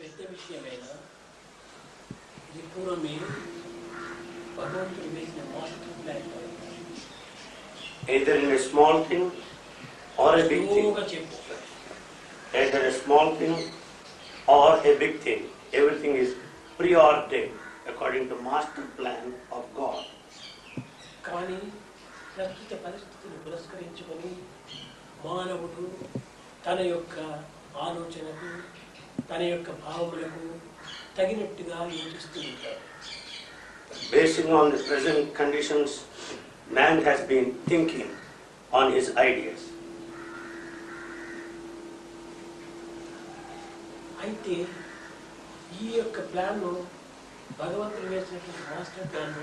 పెద్ద విషయమైనా ఇది పూర్వమే భగవంతుడు వేసిన master plan. Either in a small thing or a big thing. Either a small thing or a big thing. Everything is preordained according to master plan of God. కానీ ప్రస్తుత పరిస్థితిని పురస్కరించుకొని మానవుడు తన యొక్క ఆలోచనకు తన యొక్క భావములకు తగినట్టుగా యోచిస్తూ ఉంటాడు. Basing on the present conditions, man has been thinking on his ideas. అయితే ఈ యొక్క ప్లాన్ భగవంతుడు వేసినటువంటి మాస్టర్ ప్లాన్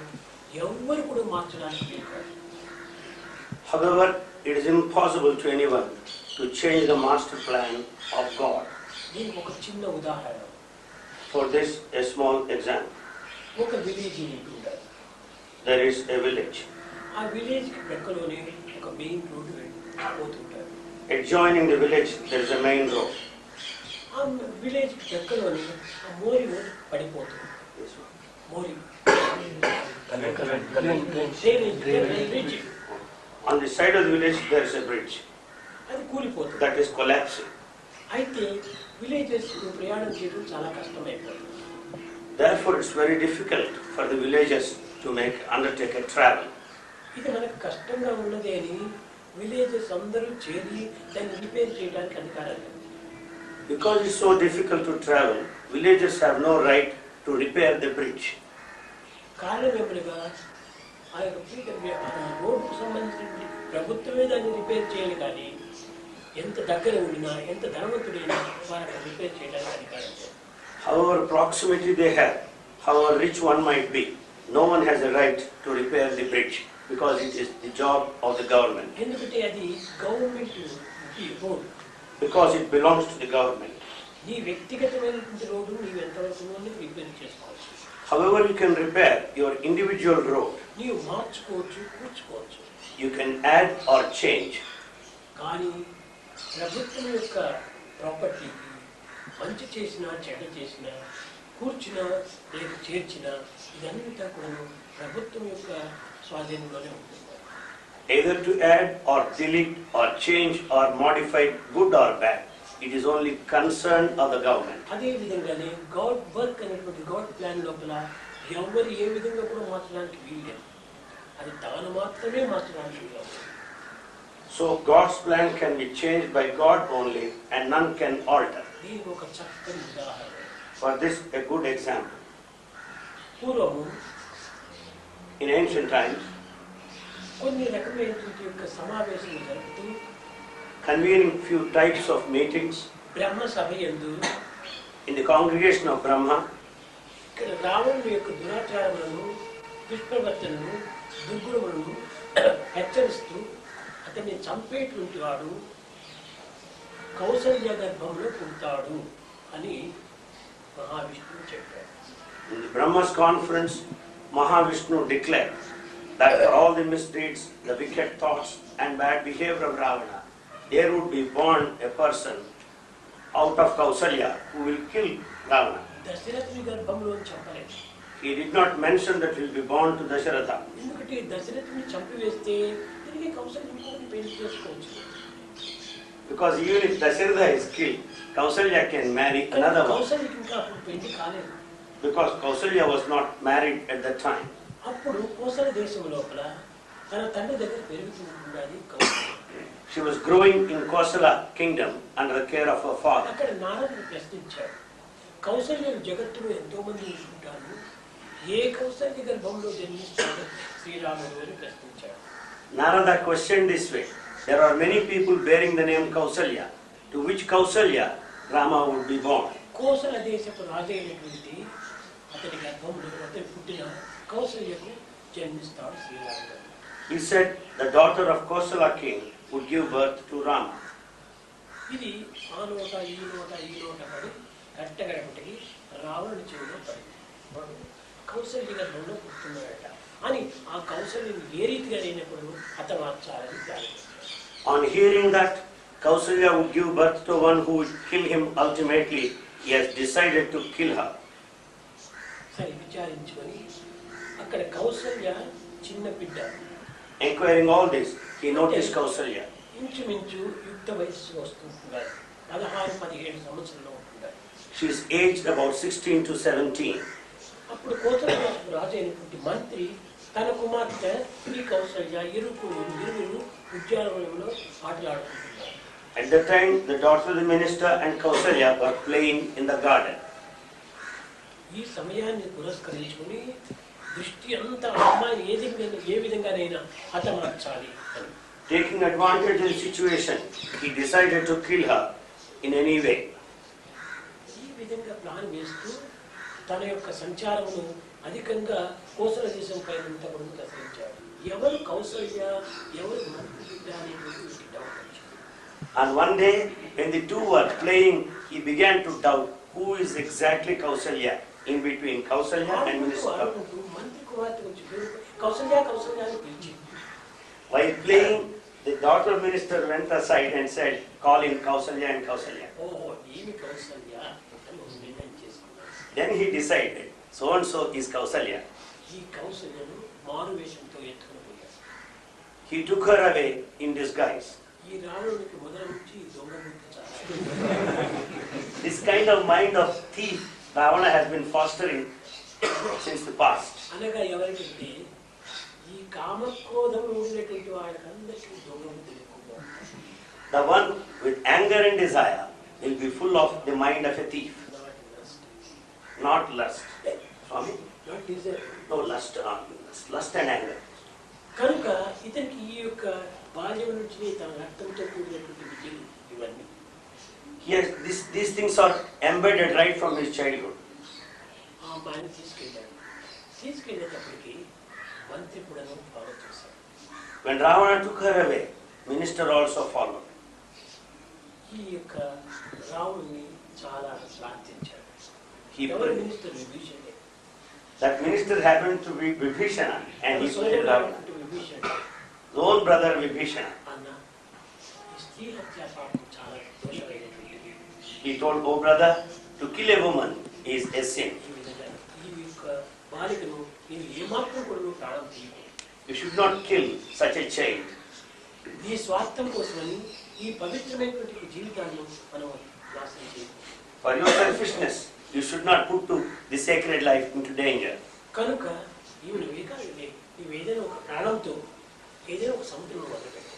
ఎవరు కూడా మార్చడానికి లేదు. However, it is impossible to anyone to change the master plan of God. దీనికి ఒక చిన్న ఉదాహరణ. For this, a small example. ఒక విలేజ్ ఉంటుంది. There is a village. ఆ విలేజ్ కి ప్రక్కలోనే ఒక మెయిన్ రోడ్డు పోతుంటారు. Adjoining the village, there is a main road. ఆ విలేజ్ కి ప్రక్కలోనే ఆ మోరి పడిపోతుంది. మోరి. On the side of the village, there is a bridge. అది కూలిపోతుంది. That is collapsing. అయితే విలేజెస్ ప్రయాణం చేయడం చాలా కష్టమైపోతుంది. Therefore, it's very difficult for the villagers to undertake a travel. ఇది మనకు కష్టంగా ఉన్నది అని విలేజెస్ అందరూ చేరి దాన్ని రిపేర్ చేయడానికి అధికారం లేదు. Because it's so difficult to travel, villagers have no right to repair the bridge. కారణం ఏమనగా ఆ రోడ్డుకు సంబంధించిన ప్రభుత్వమే దాన్ని రిపేర్ చేయాలి కానీ ఎంత దగ్గర ఉండినా ఎంత ధనవంతుడైనా వారికి రిపేర్ చేయడానికి అధికారం లేదు. However proximity they have, however rich one might be, no one has a right to repair the bridge because it is the job of the government. ఎందుకంటే అది government road. Because it belongs to the government. నీ వ్యక్తిగతమైనటువంటి road నీవు ఎంతవరకు repair చేసుకోవచ్చు. However you can repair your individual road. నీవు మార్చుకోవచ్చు, కూర్చుకోవచ్చు. You can add or change. కానీ ప్రభుత్వం యొక్క ప్రాపర్టీకి మంచి చేసినా చెడ్డ చేసినా కూర్చున్నా లేక చేర్చినా ఇదంతా కూడా ప్రభుత్వం యొక్క స్వాధీనంలోనే ఉంటుంది. Either to add or delete or change or modify good or bad, it is only concern of the government. అదే విధంగానే గాడ్ వర్క్ అనేటువంటి గాడ్ ప్లాన్ లోపల ఎవరు ఏ విధంగా కూడా మార్చడానికి వీల్లేదు. అది తాను మాత్రమే మార్చడానికి వీలు. So God's plan can be changed by God only and none can alter. దీనికి ఒక చక్కని ఉదాహరణ. For this, a good example. పూర్వము In ancient times, కొన్ని రకమైనటువంటి యొక్క సమావేశాలు జరుపుతూ convening few types of meetings బ్రహ్మ సభ యందు in the congregation of Brahma, ఇక్కడ రావణుని యొక్క దురాచారములను దుష్ప్రవర్తనను దుర్గుణములను హెచ్చరిస్తూ అతన్ని చంపేటువంటి వాడు కౌసల్య గర్భంలో పుడతాడు అని మహావిష్ణువు చెప్పాడు. in the Brahma's conference, Mahavishnu declared that for all the misdeeds, the wicked thoughts and bad behavior of Ravana, there would be born a person out of Kausalya who will kill Ravana. దశరథుని గర్భంలో చంపలేదు. He did not mention that he will be born to Dasharatha. ఎందుకంటే దశరథుని చంపివేస్తే తిరిగి కౌసల్యని పెళ్లి చేసుకోవచ్చు. Because even if Dasharatha is killed, Kausalya can marry another one. కౌసల్యకి ఇంకా అప్పుడు పెళ్లి కాలేదు. Because Kausalya was not married at that time. అప్పుడు కోసల దేశం లోపల తన తండ్రి దగ్గర పెరుగుతున్నది Kaushalya. She was growing in Kosala kingdom under the care of her father. అక్కడ నారదుడు ప్రశ్నించాడు, కౌసల్య జగత్తులో ఎంతో మంది ఉంటారు, ఏ కౌసల్య గర్భంలో జన్మిస్తాడు శ్రీరాముడు అని ప్రశ్నించాడు. Narada questioned this way. There are many people bearing the name Kausalya. To which Kausalya Rama would be born? Kosala దేశపు రాజు అయినటువంటి అతని గర్భంలో అతని పుట్టిన కౌసల్యకు జన్మిస్తాడు శ్రీరాముడు. He said the daughter of Kosala king would give birth to Rama. ఇది ఆ నోట ఈ నోట పడి కట్టగడపటికి రావణుడి చెవిలో పడి కౌసల్య గర్భంలో పుట్టున్నాడట అని ఆ కౌసల్యని ఏ రీతిగా అయినప్పుడు హతమార్చాలని plan. On hearing that Kausalya would give birth to one who would kill him ultimately, he has decided to kill her. సరే విచారించుకొని అక్కడ కౌసల్య చిన్న బిడ్డ. Inquiring all this, he noticed Kausalya. ఇంచుమించు యుక్త వయస్సు వస్తుంటున్నారు, 16-17 సంవత్సరాలు ఉంటున్నారు. She is aged about 16 to 17. అప్పుడు కోసలరాజు రాజు అయినటువంటి మంత్రి తన కుమార్తె ఈ కౌసల్య ఇరువురు ఉద్యానవనంలో ఆటలాడుకుంటున్నారు. At that time, the daughter of the minister and Kausalya were playing in the garden. ఈ సమయాన్ని పురస్కరించుకుని దృష్టి అంతా అమ్మాయిని ఏ విధంగానైనా హతమార్చాలి అని. Taking advantage of the situation, he decided to kill her in any way. ఈ విధంగా ప్లాన్ వేస్తూ తన యొక్క సంచారమును అధికంగా కోసల దేశం పైన కూడా దర్శించాడు. ఎవరు కౌసల్య, ఎవరు మంత్రి బిడ్డ అనేటువంటి డౌట్ వచ్చింది. And one day, when the two were playing, he began to doubt who is exactly Kausalya in between Kausalya and minister. మంత్రి కుమార్తె వచ్చి కౌసల్య కౌసల్య అని పిలిచి. While playing, the daughter of minister went aside and said, calling Kausalya and Kausalya. ఓహో ఏమి కౌసల్య అని నిర్ణయం చేసుకున్నాడు. Then he decided, so and so is Kausalya. ఈ కౌసల్యను మారు వేషంతో ఎత్తుకుని పోయాడు. He took her away in disguise. ఈ రావణునికి మొదల నుంచి దొంగ బుద్ధి చాలా. This kind of mind of thief Ravana has been fostering since the past. అనగా ఎవరికంటే ఈ కామక్రోధం ఉండేటువంటి వాళ్ళకందరికీ దొంగ బుద్ధి ఎక్కువగా ఉంటుంది. The one with anger and desire will be full of the mind of a thief. Not lust. Swami? Not desire. No, lust. Lust and anger. కనుక ఇతనికి ఈ యొక్క బాల్యం నుంచి తన రక్తంతో కూడినటువంటి విద్యలు ఇవన్నీ. Yes, these things are embedded right from his childhood. ఆ అమ్మాయిని తీసుకెళ్ళేటప్పటికి మంత్రి కూడా ఫాలో చేశాడు. When Ravana took her away, minister also followed. ఈ యొక్క రావణుని చాలా ప్రార్థించాడు. He ఎవరు prayed. మినిస్టర్ విభీషణుడే. That minister happened to be Vibhishana and he prayed Ravana. విభీషణుడు His own brother Vibhishana. అన్న ఈ స్త్రీ హత్య పాపం చాలా దోషమైనటువంటిది. He told, oh brother, to kill a woman is a sin. ఈ విధంగా ఈ యొక్క బాలికను నేను ఏమాత్రం కూడా నువ్వు ప్రాణం తీయకు. You should not kill such a child. ఈ స్వార్థం కోసమని ఈ పవిత్రమైనటువంటి జీవితాన్ని మనం నాశనం చేయకు. For your selfishness, you should not put to the sacred life into danger. కనుక నీవు ఏదైనా ఒక ప్రాణంతో ఏదైనా ఒక సముద్రంలో వదిలిపెట్టు.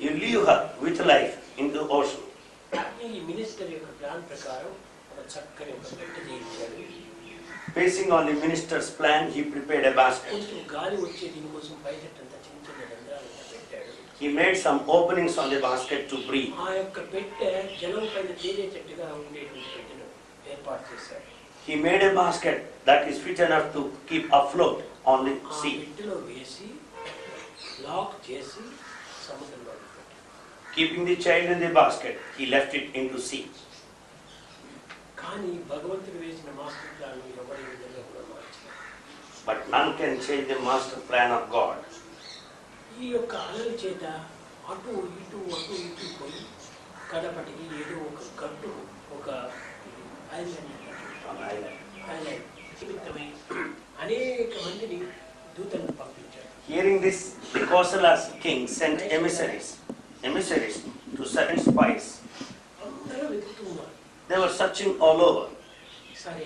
You leave her with life into the ocean. ఈ మినిస్టర్ యొక్క ప్లాన్ ప్రకారం ఒక చక్కని ఒక పెట్టె చేయించాడు. Basing on the minister's plan, he prepared a basket. కొంచెం గాలి వచ్చే దీనికోసం బయటంతా చిన్న చిన్న రంధ్రాలు పెట్టాడు. He made some openings on the basket to breathe. ఆ యొక్క పెట్టె జలం పైన తేలేటట్టుగా ఉండేటువంటి పెట్టెను ఏర్పాటు చేశాడు. He made a basket that is fit enough to keep afloat on the ఆ sea. పెట్టెలో వేసి లాక్ చేసి సముద్రంలో పెట్టాడు. Keeping the child in the basket, he left it into sea. కానీ భగవంతుడు వేసిన మాస్టర్ ప్లాన్ ఎవరి విధంగా కూడా మార్చారు. But none can change the master plan of God. ఈ యొక్క అలల చేత అటు ఇటు పోయి కడపటికి ఏదో ఒక గట్టు ఒక ఐలాండ్ నిమిత్తమై అనేక మందిని దూతలను పంపించాడు. Hearing this, the Kosala's king sent emissaries to certain spies. అందరూ వెతుకుతున్నారు. They were searching all over. సరే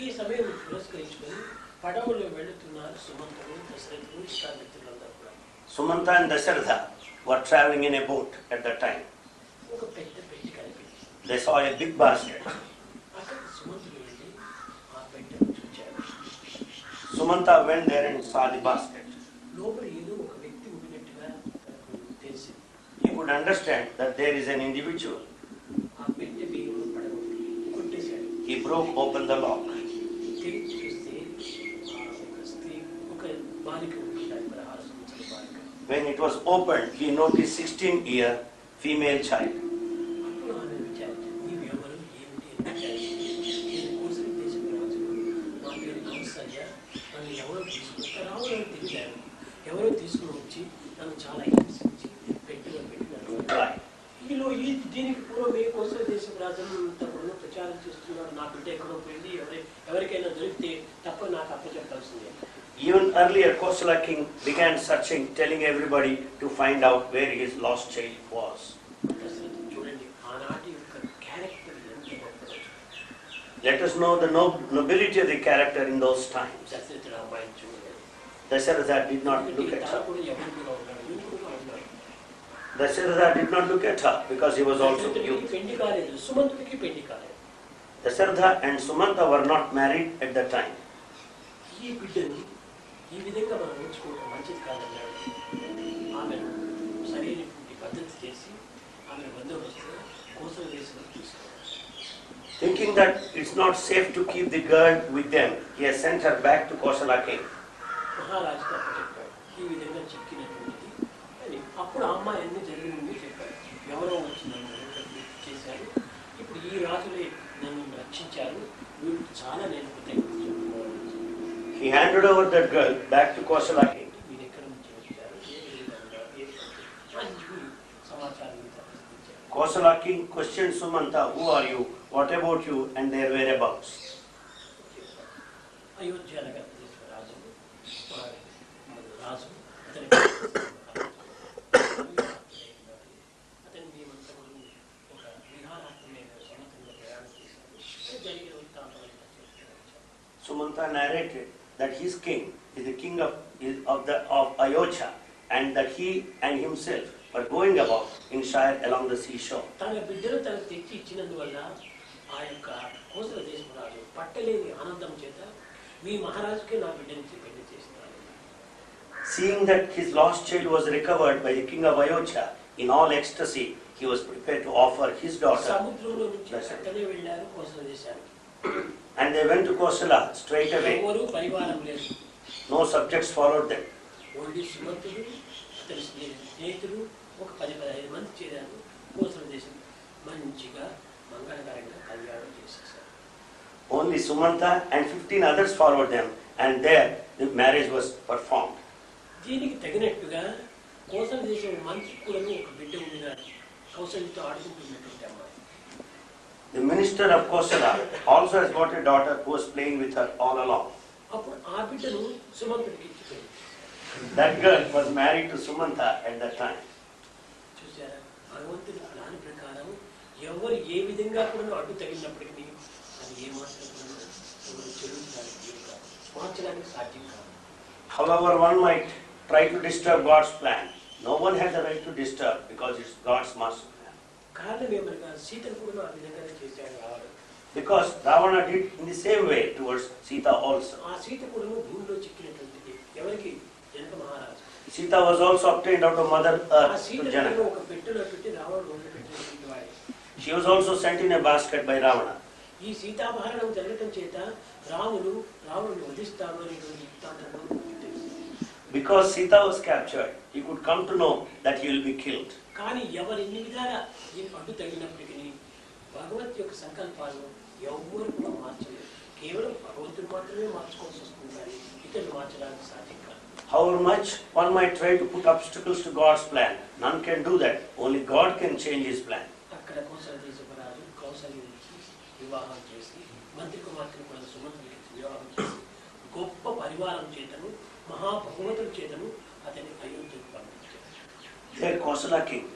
ఈ సమయం పురస్కరించుకొని పడవలో వెళుతున్నారు సుమంతుడు, దశరథుడు, ఇష్టామిత్రులందరూ కూడా. Sumanta and Dasharatha were traveling in a boat at that time. ఒక పెద్ద పెట్టి కనిపించింది. They saw a big basket. అక్కడ సుమంతుడు వెళ్ళి ఆ పెట్టెను చూచాడు. Sumanta went there and saw the basket. లోపల ఏదో ఒక వ్యక్తి ఉండినట్టుగా తనకు తెలిసింది. He could understand that there is an individual. ఆ పెట్టె బియ్యంలో పడవ కొట్టేశాడు. He broke open the lock. తిరిగి చూస్తే ఒక స్త్రీ, ఒక బాలిక ఉంటున్నాడు, 16 సంవత్సరాల బాలిక. When it was opened, he noticed 16-year female child. అప్పుడు ఆమె విచారించాడు, నీవు ఎవరు ఏమిటి అని విచారించాడు. నేను కోసలి దేశం రాజును, నా పేరు కౌసల్య, నన్ను ఎవరో రావడం తెలియదు, ఎవరో తీసుకుని వచ్చి నన్ను చాలా హింసించి పెట్టిలో పెట్టినారు. దీనికి పూర్వమే కోసలి దేశం రాజును అంతా కూడా ప్రచారం చేస్తున్నాడు, నా బిడ్డ ఎక్కడో పోయింది, ఎవరికైనా దొరికితే తప్ప నాకు అప్పచెప్పాల్సిందే. Even earlier, Kosala king began searching, telling everybody to find out where his lost child was. చూడండి ఆనాటి యొక్క క్యారెక్టర్ ఎంత గొప్పదో. Let us know the nobility of the character in those times. దశరథుడు అమ్మాయిని చూడండి. Dasharatha did not look at her. కూడా ఎవరిగా ఉన్నాడు, యూతుడుగా ఉన్నాడు. Dasharatha did not look at her because he was also youth. పెళ్లి కాలేదు, సుమంతుడికి పెళ్లి కాలేదు. Dasharatha and Sumanta were not married at that time. ఈ బిడ్డను ఈ విధంగా మనం ఉంచుకోవడం మంచిది కాదన్నాడు. ఆమెను సరైనటువంటి పద్ధతి చేసి ఆమెను బందోబస్తుగా కోసల దేశంలో తీసుకున్నాడు. Thinking that it's not safe to keep the girl with them, he has sent her back to Kosala king. మహారాజుతో అప్పచెప్పాడు, ఈ విధంగా చిక్కినటువంటిది అని. అప్పుడు ఆ అమ్మాయి అన్ని జరిగింది చెప్పాడు. ఎవరో వచ్చి నన్ను చేశారు, ఇప్పుడు ఈ రాజులే నన్ను రక్షించారు, వీళ్ళు చాలా నేను కృతజ్ఞతలు చెప్పుకోవాలి. He handed over that girl back to Kosala king. మీరు ఎక్కడి నుంచి వచ్చారు, ఏ విధంగా ఉన్నారు, ఏ మంచి సమాచారం ఇచ్చారు. Kosala king questioned Sumanta, who are you, what about you, and their whereabouts. Ayodhya నగర రాజు రాజు అతని మేమంతా ఒక విహారాత్మైన సమతంలో ప్రయాణం చేశారు. జరిగిన వృత్తాంతం Sumanta narrated that his king is the king of Ayodhya, and that he and himself were going about in Shire along the seashore. తన బిడ్డను తనకు తెచ్చి ఇచ్చినందువల్ల ఆ యొక్క కోసల దేశరాజు పట్టలేని ఆనందం చేత మీ మహారాజుకే నా బిడ్డనిచ్చి పెళ్లి చేస్తున్నారు. Seeing that his lost child was recovered by the king of Ayodhya, in all ecstasy, he was prepared to offer his daughter. సముద్రంలో నుంచి అక్కడే వెళ్ళారు కోసల దేశానికి. And they went to Kosala straight away. ఎవరు పరివారం లేదు. No subjects followed them. Only సుమంతుడు, అతని స్నేహితుడు ఒక 10-15 మంది చేరారు. కోసల దేశం మంచిగా మంగళకరంగా కళ్యాణం చేసేసారు. Only Sumanta and 15 others followed them, and there the marriage was performed. దీనికి తగినట్టుగా కోసల దేశం మంత్రి కూడా ఒక బిడ్డ ఉంది, కౌశల్యతో ఆడుకుంటున్నటువంటి అమ్మాయి. The minister of Kosala also has got a daughter who was playing with her all along. అప్పుడు ఆ బిడ్డను సుమంతుడికి ఇచ్చి That girl was married to Sumanta at that time. చూసారా, భగవంతుడి ప్లాన్ ప్రకారం ఎవరు ఏ విధంగా కూడా అడ్డు తగిలినప్పటికీ అది ఏమాత్రం మార్చడానికి సాధ్యం కాదు. However, one might try to disturb God's plan. No one has the right to disturb because it's God's master plan. కారణం ఏమనగా సీతను కూడా ఆ విధంగానే చేశాడు రావడం. Because Ravana did in the same way towards Sita also. ఆ సీత కూడా భూమిలో చిక్కినటువంటిది. ఎవరికి? జనక మహారాజు. Sita was also obtained out of Mother ఆ Earth to సీత Janaka. ఒక పెట్టెలో పెట్టి రావణుడు వదిలిపెట్టినటువంటి వాడే. She was also sent in a basket by Ravana. ఈ సీతాభరణం జరగటం చేత రావణుని వధిస్తాను అనేటువంటి వృత్తాంతం తెలుసు. Because Sita was captured, he could come to know that he will be killed. కానీ ఎవరు ఎన్ని విధాలా దీనికి అడ్డు తగినప్పటికీ భగవంతు యొక్క సంకల్పాలు ఎవరు కూడా మార్చలేదు. కేవలం భగవంతుడు మాత్రమే మార్చుకోవాల్సి వస్తుంది, కానీ ఇతరులు మార్చడానికి సాధ్యం కాదు. However much one might try to put obstacles to God's plan, none can do that. Only God can change his plan. అక్కడ కోసల దేశరాజు కౌశల్యునికి వివాహం చేసి మంత్రి కుమార్తెను కూడా సుమంతుడికి వివాహం చేసి గొప్ప పరివారం చేతను మహాభగవతుల చేతను అతని అయోధ్యకు పంపించారు. There Kosala king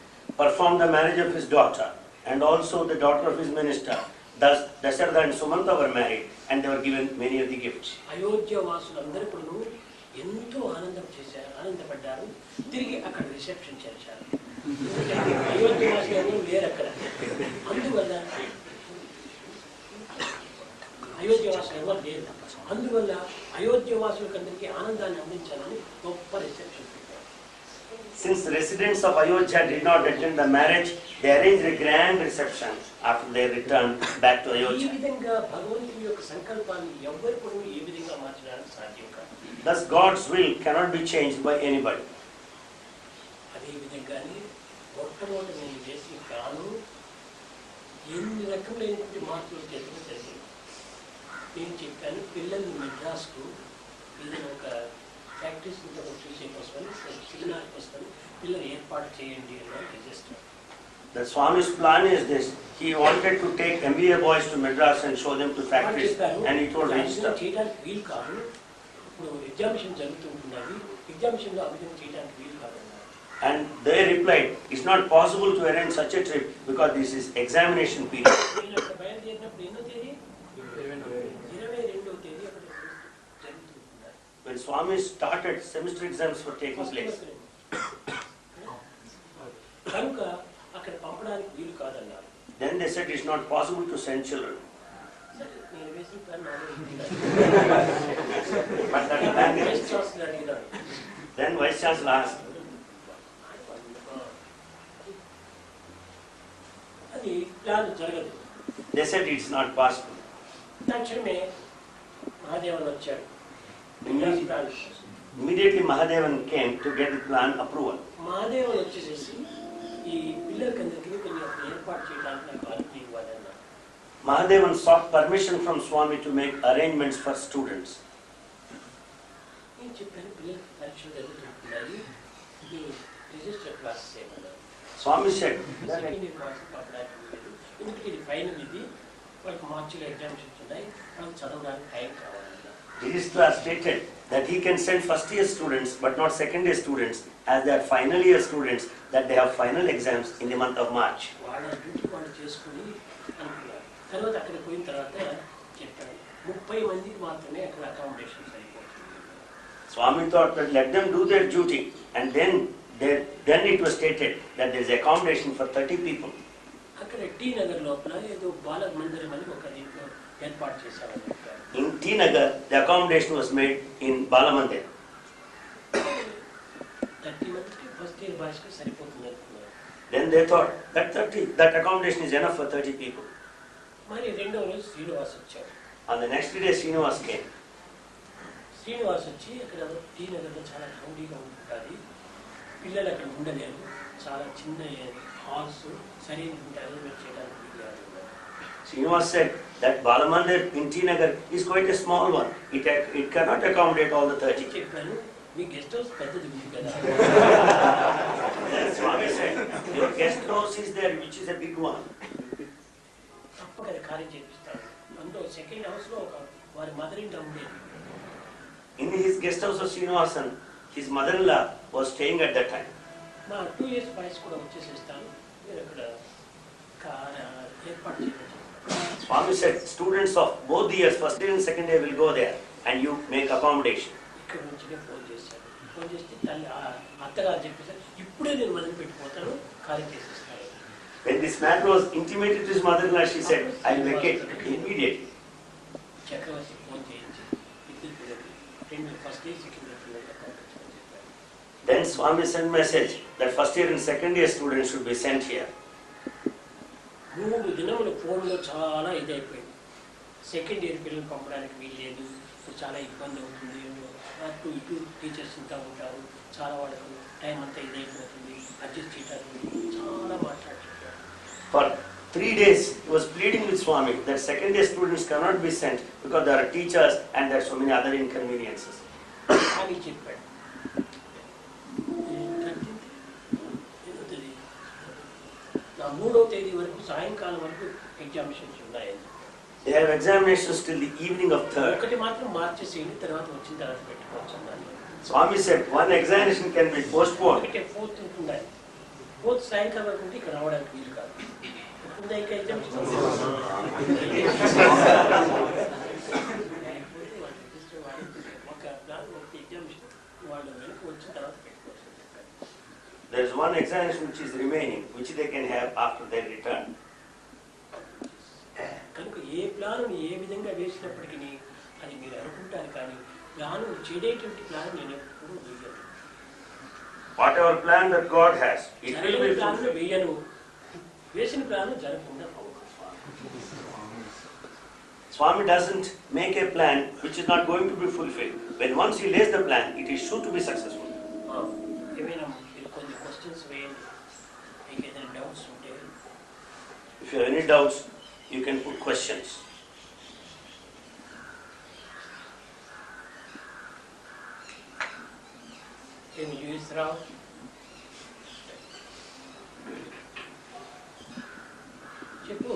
performed the marriage of his daughter and also the daughter of his minister. Thus Dasharatha and Sumanta were married and they were given many of the gifts. Ayodhya వాసులందరూ కూడా ఎంతో ఆనందపడ్డారు. తిరిగి అక్కడ రిసెప్షన్ చేశారు. అయోధ్య వాసులు ఎవరు లేరు అక్కడ. అందువల్ల అయోధ్య వాసులు ఎవరు లేరు. అందువల్ల అయోధ్య వాసులకందరికీ ఆనందాన్ని అందించాలని గొప్ప రిసెప్షన్ పెట్టారు. Since the residents of Ayodhya did not attend the marriage, they arranged a grand reception after their return back to ఈ Ayodhya. విధంగా భగవంతుని యొక్క సంకల్పాన్ని ఎవ్వరు కూడా ఏ విధంగా మార్చడానికి సాధ్యం కాదు. Thus God's will cannot be changed by anybody. అదే విధంగానే మొట్టమొదటి నేను చేసిన కాను ఎన్ని రకములైనటువంటి మార్పులు చేతులు జరిగింది. నేను చెప్పాను పిల్లల్ని మెడ్రాస్కు ఏదైనా ఒక ప్రాక్టీస్ చూసే కోసమని సెమినార్ కోసమని పిల్లలు ఏర్పాటు చేయండి అని register. The Swami's plan is this. He wanted to take MBA boys to Madras and show them to factories, and he told register. చేయడానికి వీలు కాదు. ఇప్పుడు ఎగ్జామినేషన్ జరుగుతుంటున్నది, ఎగ్జామినేషన్లో అభివృద్ధి చేయడానికి వీలు కాదన్నారు. And they replied, it's not possible to arrange such a trip because this is examination period. నేను అక్కడ బయలుదేరినప్పుడు ఎన్నో తేదీ 22వ తేదీ అక్కడ జరుగుతుంటున్నారు. When Swami started, semester exams were taking place. కనుక అక్కడ పంపడానికి వీలు కాదన్నారు. Then they said it's not possible to send children. నేను వేసిన plan But that plan vice chancellor అడిగినారు. Then Vice Chancellor asked, అది ప్లాన్ జరగదు. they said it's not possible. తక్షణమే మహాదేవన్ వచ్చాడు. Immediately Mahadevan came to get the plan approval. Mahadevan వచ్చేసేసి ఈ పిల్లలకందరికీ కొన్ని ఏర్పాటు చేయడానికి నాకు అనుమతి ఇవ్వాలన్నారు. Mahadevan sought permission from Swami to make arrangements for students. నేను చెప్పాను పిల్లలకి పరీక్షలు జరుగుతున్నాయి, మీ రిజిస్టర్ క్లాసెస్ ఏమన్నారు. Swami said, second year class పంపడానికి లేదు, ఎందుకంటే ఇది ఫైనల్, ఇది వాళ్ళకి మార్చిలో ఎగ్జామినేషన్స్ ఉన్నాయి, వాళ్ళకి చదవడానికి టైం కావాలన్నారు. Registrar stated that he can send first year students but not second year students as they are final year students, that they have final exams in the month of March. వాళ్ళ duty వాళ్ళు చేసుకుని అనుకున్నారు. తర్వాత అక్కడ పోయిన తర్వాత చెప్పాడు 30 మందికి మాత్రమే అక్కడ అకామిడేషన్స్ అయిపోతుంది. Swami thought that let them do their duty, and then it was stated that there is accommodation for 30 people. అక్కడ టీ నగర్ లోపల ఏదో బాల మందిరం అని ఒక దీంట్లో ఏర్పాటు చేశారని చెప్పారు. In T Nagar, the accommodation was made in Balamandir. 30 మందికి ఫస్ట్ ఇయర్ బాయ్స్కి సరిపోతుంది అనుకున్నారు. Then they thought that accommodation is enough for 30 people. మరి రెండవ రోజు శ్రీనివాస్ వచ్చాడు. On the next day, Srinivas came. Srinivas వచ్చి అక్కడ టీ నగర్లో చాలా రౌడీగా ఉంటుంది, పిల్లలు అక్కడ ఉండలేరు, చాలా చిన్న హాల్స్ సరైన అరేంజ్మెంట్ చేయడానికి వీలు. Srinivas said that Balamandir in T Nagar is quite a small one. It cannot accommodate all the 30. చెప్పాను, మీ గెస్ట్ హౌస్ పెద్దది ఉంది కదా. Swami said, your guest house is there, which is a big one. తప్పక కార్యం చేపిస్తాను. అందులో second హౌస్లో ఒక వారి మదర్ ఇన్ లా ఉండేది. In his guest house of Srinivasan, his mother-in-law was staying at that time. మా 2 ఇయర్స్ బాయ్స్ కూడా వచ్చేసేస్తాను, మీరు అక్కడ ఏర్పాటు చేయవచ్చు. Swami said, students of both the years, first year and second year, will go there and you make accommodation. ఇక్కడ నుంచి phone చేశాను. Phone చేస్తే తల్లి అత్తగారు చెప్పేసారు, ఇప్పుడే నేను మొదలు పెట్టిపోతాను, కార్యం చేసేస్తాను. When this matter was intimated to his mother-in-law, she said, I will vacate immediately. Chakravarthi phone చేయించి ఇద్దరు పిల్లలు రెండు ఫస్ట్ ఇయర్ సెకండ్ ఇయర్ పిల్లలు అకామిడేషన్ చెప్పారు. Then Swami sent message that first year and second year students should be sent here. 3 దినములు ఫోన్లో చాలా ఇదైపోయింది. సెకండ్ ఇయర్ పిల్లలు పంపడానికి వీలు లేదు, ఇప్పుడు చాలా ఇబ్బంది అవుతుంది, అటు ఇటు టీచర్స్ ఇంకా ఉంటారు, చాలా వాళ్ళకు టైం అంతా ఇదైపోతుంది, అడ్జస్ట్ చేయడానికి చాలా మాట్లాడుతున్నారు. For 3 days, he was pleading with Swami that second year students cannot be sent because there are teachers and there are so many other inconveniences. అని చెప్పాడు. నా 3వ తేదీ వరకు సాయంకాలం వరకు ఎగ్జామినేషన్స్ ఉన్నాయని. They have examinations till the evening of 3rd. ఒకటి మాత్రం మార్చేసేయండి, తర్వాత వచ్చిన తర్వాత పెట్టుకోవచ్చు అన్నాను. Swami said one examination can be postponed. ఒకటే 4th ఉంటుందని, 4th సాయంకాలం వరకు ఉంటే ఇక్కడ రావడానికి వీలు కాదు. ఉందా ఇంకా ఎగ్జామినేషన్? ఒక ప్లాన్ ఒక ఎగ్జామినేషన్ వాళ్ళు వెనక్కి వచ్చిన తర్వాత పెట్టుకోవచ్చు. There is one examination which is remaining, which they can have after their return. కనుక ఏ ప్లాను ఏ విధంగా వేసినప్పటికీ అది మీరు అనుకుంటారు, కానీ ప్లాను చెడేటువంటి ప్లాన్ నేను ఎప్పుడు వేయను. Whatever plan that God has, it will be plan fulfilled. వేయను, వేసిన ప్లాన్ జరగకుండా పోవు. Swami doesn't make a plan which is not going to be fulfilled. When once he lays the plan, it is sure to be successful. ఏమైనా మీరు కొన్ని questions వేయండి, మీకు ఏదైనా డౌట్స్ ఉంటే. If you have any doubts, you can put questions. Can you use Rao? చెప్పు.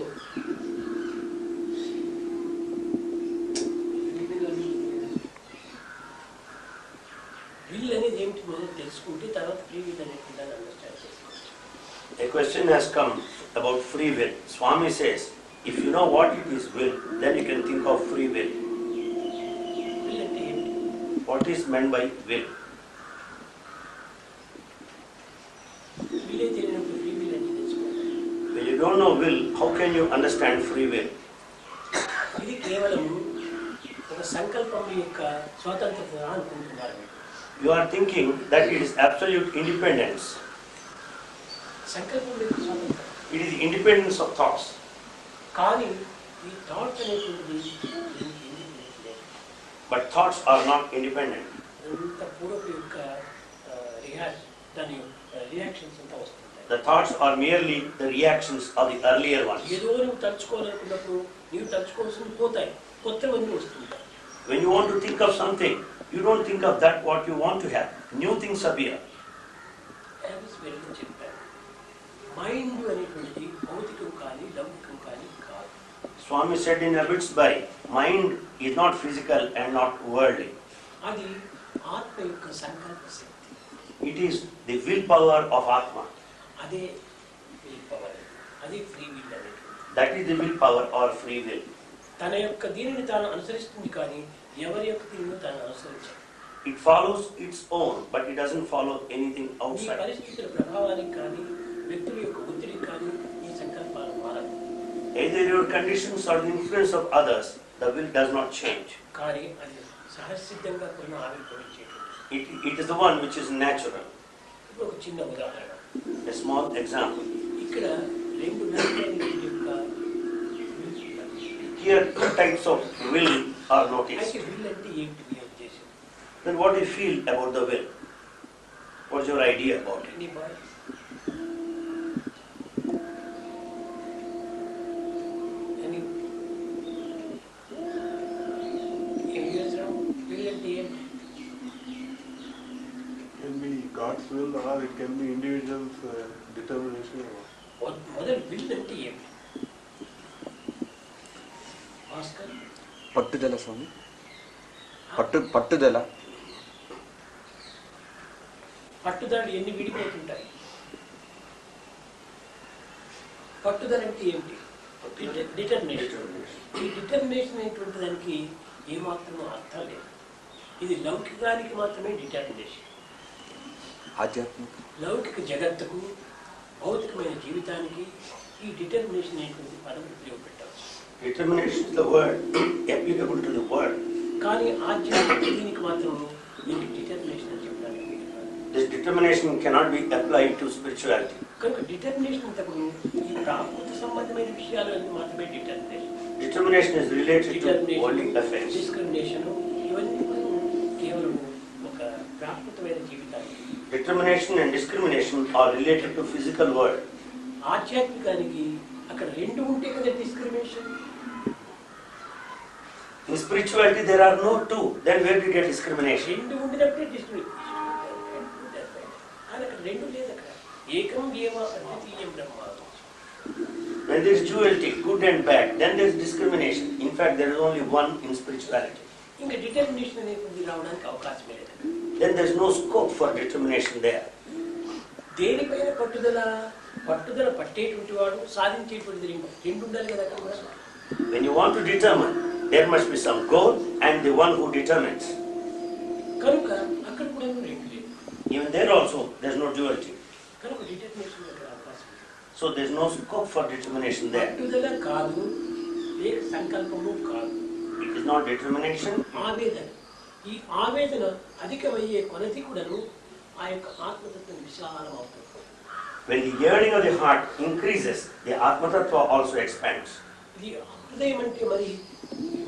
Will అనేది ఏమిటి మొదలు తెలుసుకుంటే తర్వాత ఫ్రీ విల్ అనేది దాన్ని అండర్స్టాండ్ చేసుకోవచ్చు. A question has come about free will. Swami says, if you know what it is will, then you can think of free will. Will అంటే ఏమిటి? What is meant by will? Wiley తెలియనప్పుడు free will అని తెలుసుకోవాలి. When you don't know will, how can you understand free will? ఇది కేవలం ఒక సంకల్పం యొక్క స్వాతంత్రత అనుకుంటున్నారు. You are thinking that it is absolute independence. సంకల్పం యొక్క స్వాతంత్రం. It is the independence of thoughts. కానీ ఈ థాట్స్ అనేటువంటిది But thoughts are not independent. అంత పూర్వపు యొక్క దాని రియాక్షన్స్ అంతా వస్తుంటాయి. The thoughts are merely the reactions of the earlier ones. ఏదో నువ్వు తలుచుకోవాలనుకున్నప్పుడు నీవు తలుచుకోవాల్సింది పోతాయి, కొత్తవన్నీ వస్తుంటాయి. When you want to think of something, you don't think of that what you want to have. New things appear. చెప్పాను, mind అనేటువంటిది భౌతికం కానీ లౌకికం కానీ కాదు. Swami said in Abbots Bay, mind is not physical and not worldly. అది ఆత్మ యొక్క సంకల్ప శక్తి. It is the willpower of Atma. అదే విల్ పవర్, అదే ఫ్రీ విల్ అనేటువంటిది. That is the willpower or free will. తన యొక్క దీనిని తాను అనుసరిస్తుంది కానీ ఎవరి యొక్క దీనిని తాను అనుసరించాలి. It follows its own, but it doesn't follow anything ఈ outside. పరిస్థితుల ప్రభావానికి కానీ వ్యక్తుల యొక్క ఒత్తిడికి కానీ ఈ సంకల్పాలు మారదు. Either your conditions or the influence of others, the will does not change. కానీ అది సహజసిద్ధంగా కొన్ని ఆవిర్భవించేటువంటి. It is the one which is natural. ఇప్పుడు ఒక చిన్న ఉదాహరణ. A small example. ఇక్కడ రెండు రకాల యొక్క Here two types of will are noticed. అయితే విల్ అంటే ఏమిటి మీ ఉద్దేశం? Then what do you feel about the will? What's your idea about it? Any boy? Any? Will అంటే ఏంటి? It can be God's will or it can be individual's determination. మొదలు will అంటే ఏమిటి? భాస్కర్? పట్టుదల స్వామి, పట్టుదల. పట్టుదల ఎన్ని విడిపోతుంటాయి? పట్టుదల అంటే ఏమిటి? డిటర్మినేషన్. ఈ డిటర్మినేషన్ అనేటువంటి దానికి ఏమాత్రమో అర్థం లేదు. ఇది లౌకికానికి మాత్రమే డిటర్మినేషన్. ఆధ్యాత్మిక లౌకిక జగత్తుకు భౌతికమైన జీవితానికి ఈ డిటర్మినేషన్ అనేటువంటి పదం ఉపయోగపెట్టవచ్చు. Determination is the word applicable to the world. కానీ ఆధ్యాత్మిక దీనికి మాత్రం దీనికి డిటర్మినేషన్ అని చెప్పడానికి వీలు కాదు. This determination cannot be applied to spirituality. కనుక డిటర్మినేషన్ అంతకు ఈ ప్రాకృత సంబంధమైన విషయాలు అన్ని మాత్రమే determination. Determination is related to worldly affairs. Discrimination ఇవన్నీ కూడా కేవలం ఒక ప్రాకృతమైన జీవితానికి. Determination and discrimination are related to physical world. ఆధ్యాత్మికానికి అక్కడ రెండు ఉంటే కదా discrimination. In spirituality there are no two. Then where do you get discrimination? రెండు ఉండినప్పుడే డిస్క్రిమినేషన్. కానీ అక్కడ రెండు లేదు. అక్కడ ఏకం ఏవ అద్వితీయం బ్రహ్మ. When there is duality, good and bad, then there is discrimination. In fact, there is only one in spirituality. ఇంకా డిటర్మినేషన్ అనేది రావడానికి అవకాశమే లేదు. Then there is no scope for determination there. దేనిపైన పట్టుదల పట్టేటువంటి వాడు సాధించేటువంటిది రెండు ఉండాలి కదా అక్కడ కూడా. When you want to determine, there must be some goal and the one who determines. కనుక అక్కడ కూడా రెండు లేదు. Even there also, there is no duality. కనుక డిటర్మినేషన్ అక్కడ అవకాశం లేదు. So there is no scope for determination there. పట్టుదల కాదు, లేక సంకల్పము కాదు. It is not determination. ఆవేదన. ఈ ఆవేదన అధికమయ్యే కొలది కూడాను ఆ యొక్క ఆత్మతత్వం విశాలం అవుతుంది. When the yearning of the heart increases, the Atma Tattva also expands. ఇది హృదయం అంటే మరి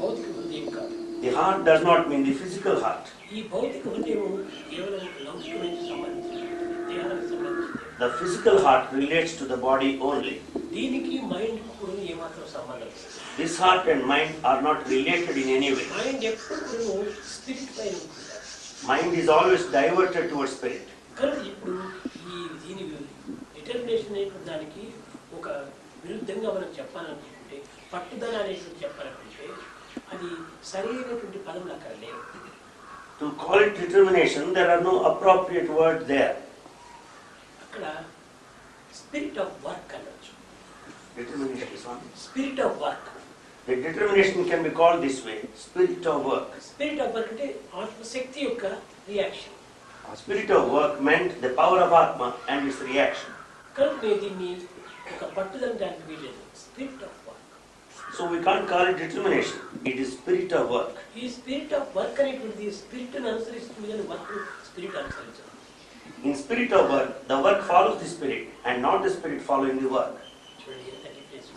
భౌతిక హృదయం కాదు. The heart does not mean the physical heart. ఈ భౌతిక హృదయం కేవలం లౌకికమైన సంబంధించింది, దేహానికి సంబంధించింది. The physical heart relates to the body only. దీనికి మైండ్ కూడా ఏమాత్రం సంబంధం లేదు. This heart and mind are not related in any way. Mind ఎప్పుడు స్పిరిట్ పైన ఉంటుంది. Mind is always diverted towards spirit. కనుక ఇప్పుడు ఈ దీని డిటర్మినేషన్ అనేటువంటి దానికి ఒక విరుద్ధంగా మనం చెప్పాలనుకుంటే పట్టుదల అనేటువంటి చెప్పాలనుకుంటే అది సరైనటువంటి పదములు అక్కడ లేవు. To call it determination, there are no appropriate words there. అక్కడ స్పిరిట్ ఆఫ్ వర్క్ అనొచ్చు. Determination is one. Spirit of work. The determination can be called this way, spirit of work. Spirit of work అంటే ఆత్మశక్తి యొక్క reaction. Spirit of work meant the power of Atma and its reaction. కనుక దీన్ని ఒక పట్టుదల దానికి వీలేదు. Spirit of work. So we can't call it determination, it is spirit of work. ఈ స్పిరిట్ ఆఫ్ వర్క్ అనేటువంటిది స్పిరిట్ ని అనుసరిస్తుంది కానీ వర్క్ స్పిరిట్ అనుసరించదు. In spirit of work, the work follows the spirit and not the spirit following the work. చూడండి ఎంత difference.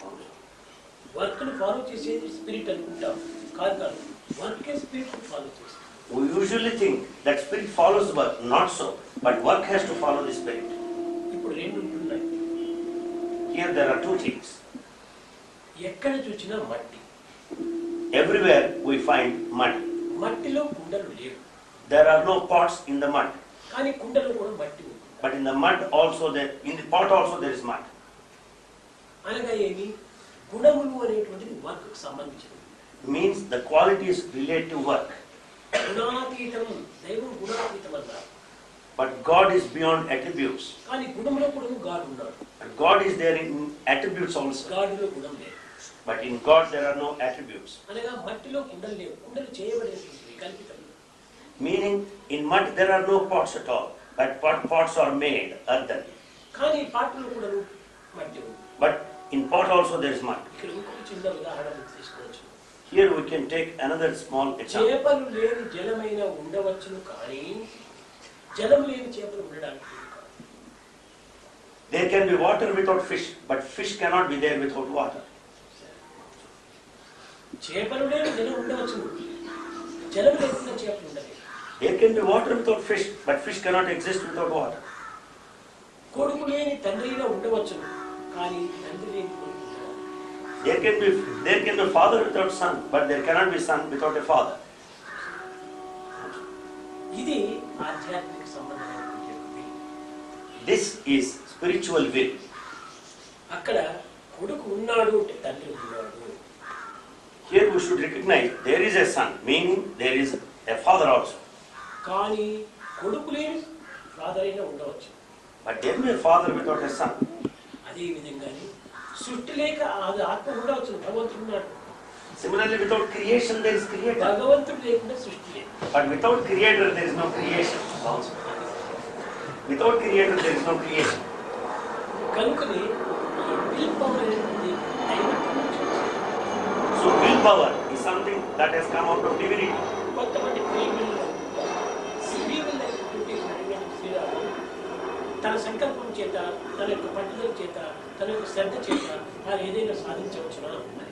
Work ని follow చేసేది స్పిరిట్ అనుకుంటాం, కాదు. వర్క్ స్పిరిట్ ని ఫాలో చేస్తుంది. We usually think that spirit follows work, not so, but work has to follow the spirit. ఇప్పుడు రెండు ఉంటున్నాయి. Here there are two things. ఎక్కడ చూసినా మట్టి. Everywhere we find mud. మట్టిలో కుండలు లేవు. There are no pots in the mud. కానీ కుండలో కూడా మట్టి ఉంది. But in the mud also there, in the pot also there is mud. అనగా ఏమి? గుణములు అనేటువంటిది వర్క్ కు సంబంధించినది. Means the qualities relate to work. గుణాతీతం, దైవం గుణాతీతం అన్నారు. But God is beyond attributes. కానీ గుణంలో కూడా గాడ్ ఉన్నాడు. And God is there in attributes also. గాడిలో గుణం లేదు. But in God there are no attributes. అనగా మట్టిలో కుండలు లేవు. కుండలు చేయబడేటువంటి కల్పితం. Meaning in mud there are no pots at all. But pots are made, earthen. కానీ పాటలో కూడా మట్టి ఉంది. But in pot also there is mud. ఇక్కడ ఇంకొక చిన్న ఉదాహరణ తీసుకోవచ్చు. Here we can take another small example. చేపలు లేని జలమైన ఉండవచ్చును కానీ జలం లేని చేపలు ఉండడానికి కాదు. There can be water without fish, but fish cannot be there without water. చేపలు లేని జలం ఉండవచ్చును, జలం లేకుండా చేపలు ఉండలేదు. There can be water without fish, but fish cannot exist without water. కొడుకు లేని తండ్రిలో ఉండవచ్చును కానీ తండ్రి లేని కొడుకు ఉండదు. There can be father without son, but there cannot be son without a father. ఇది ఆధ్యాత్మిక సంబంధమైనటువంటి. This is spiritual will. అక్కడ కొడుకు ఉన్నాడు అంటే తండ్రి ఉన్నాడు. Here we should recognize there is a son, meaning there is a father also. కానీ కొడుకు లేని ఫాదర్ అయినా ఉండవచ్చు. But there may be a father without a son. అదే విధంగానే సృష్టి లేక అది ఆత్మ ఉండవచ్చు, భగవంతుడు ఉన్నాడు. Similarly, without creation there is creator. భగవంతుడు లేకుండా సృష్టి లేదు. But without creator there is no creation. Without creator there is no creation. కనుకనే ఈ విల్ పవర్ అనేది దైవత్వం నుంచి వచ్చింది. So willpower is something that has come out of divinity. కొంతమంది ఫ్రీ విల్ అనేటువంటి శ్రీరాముడు తన సంకల్పం చేత, తన యొక్క పట్టుదల చేత, తన యొక్క శ్రద్ధ చేత తాను ఏదైనా సాధించవచ్చునా అని.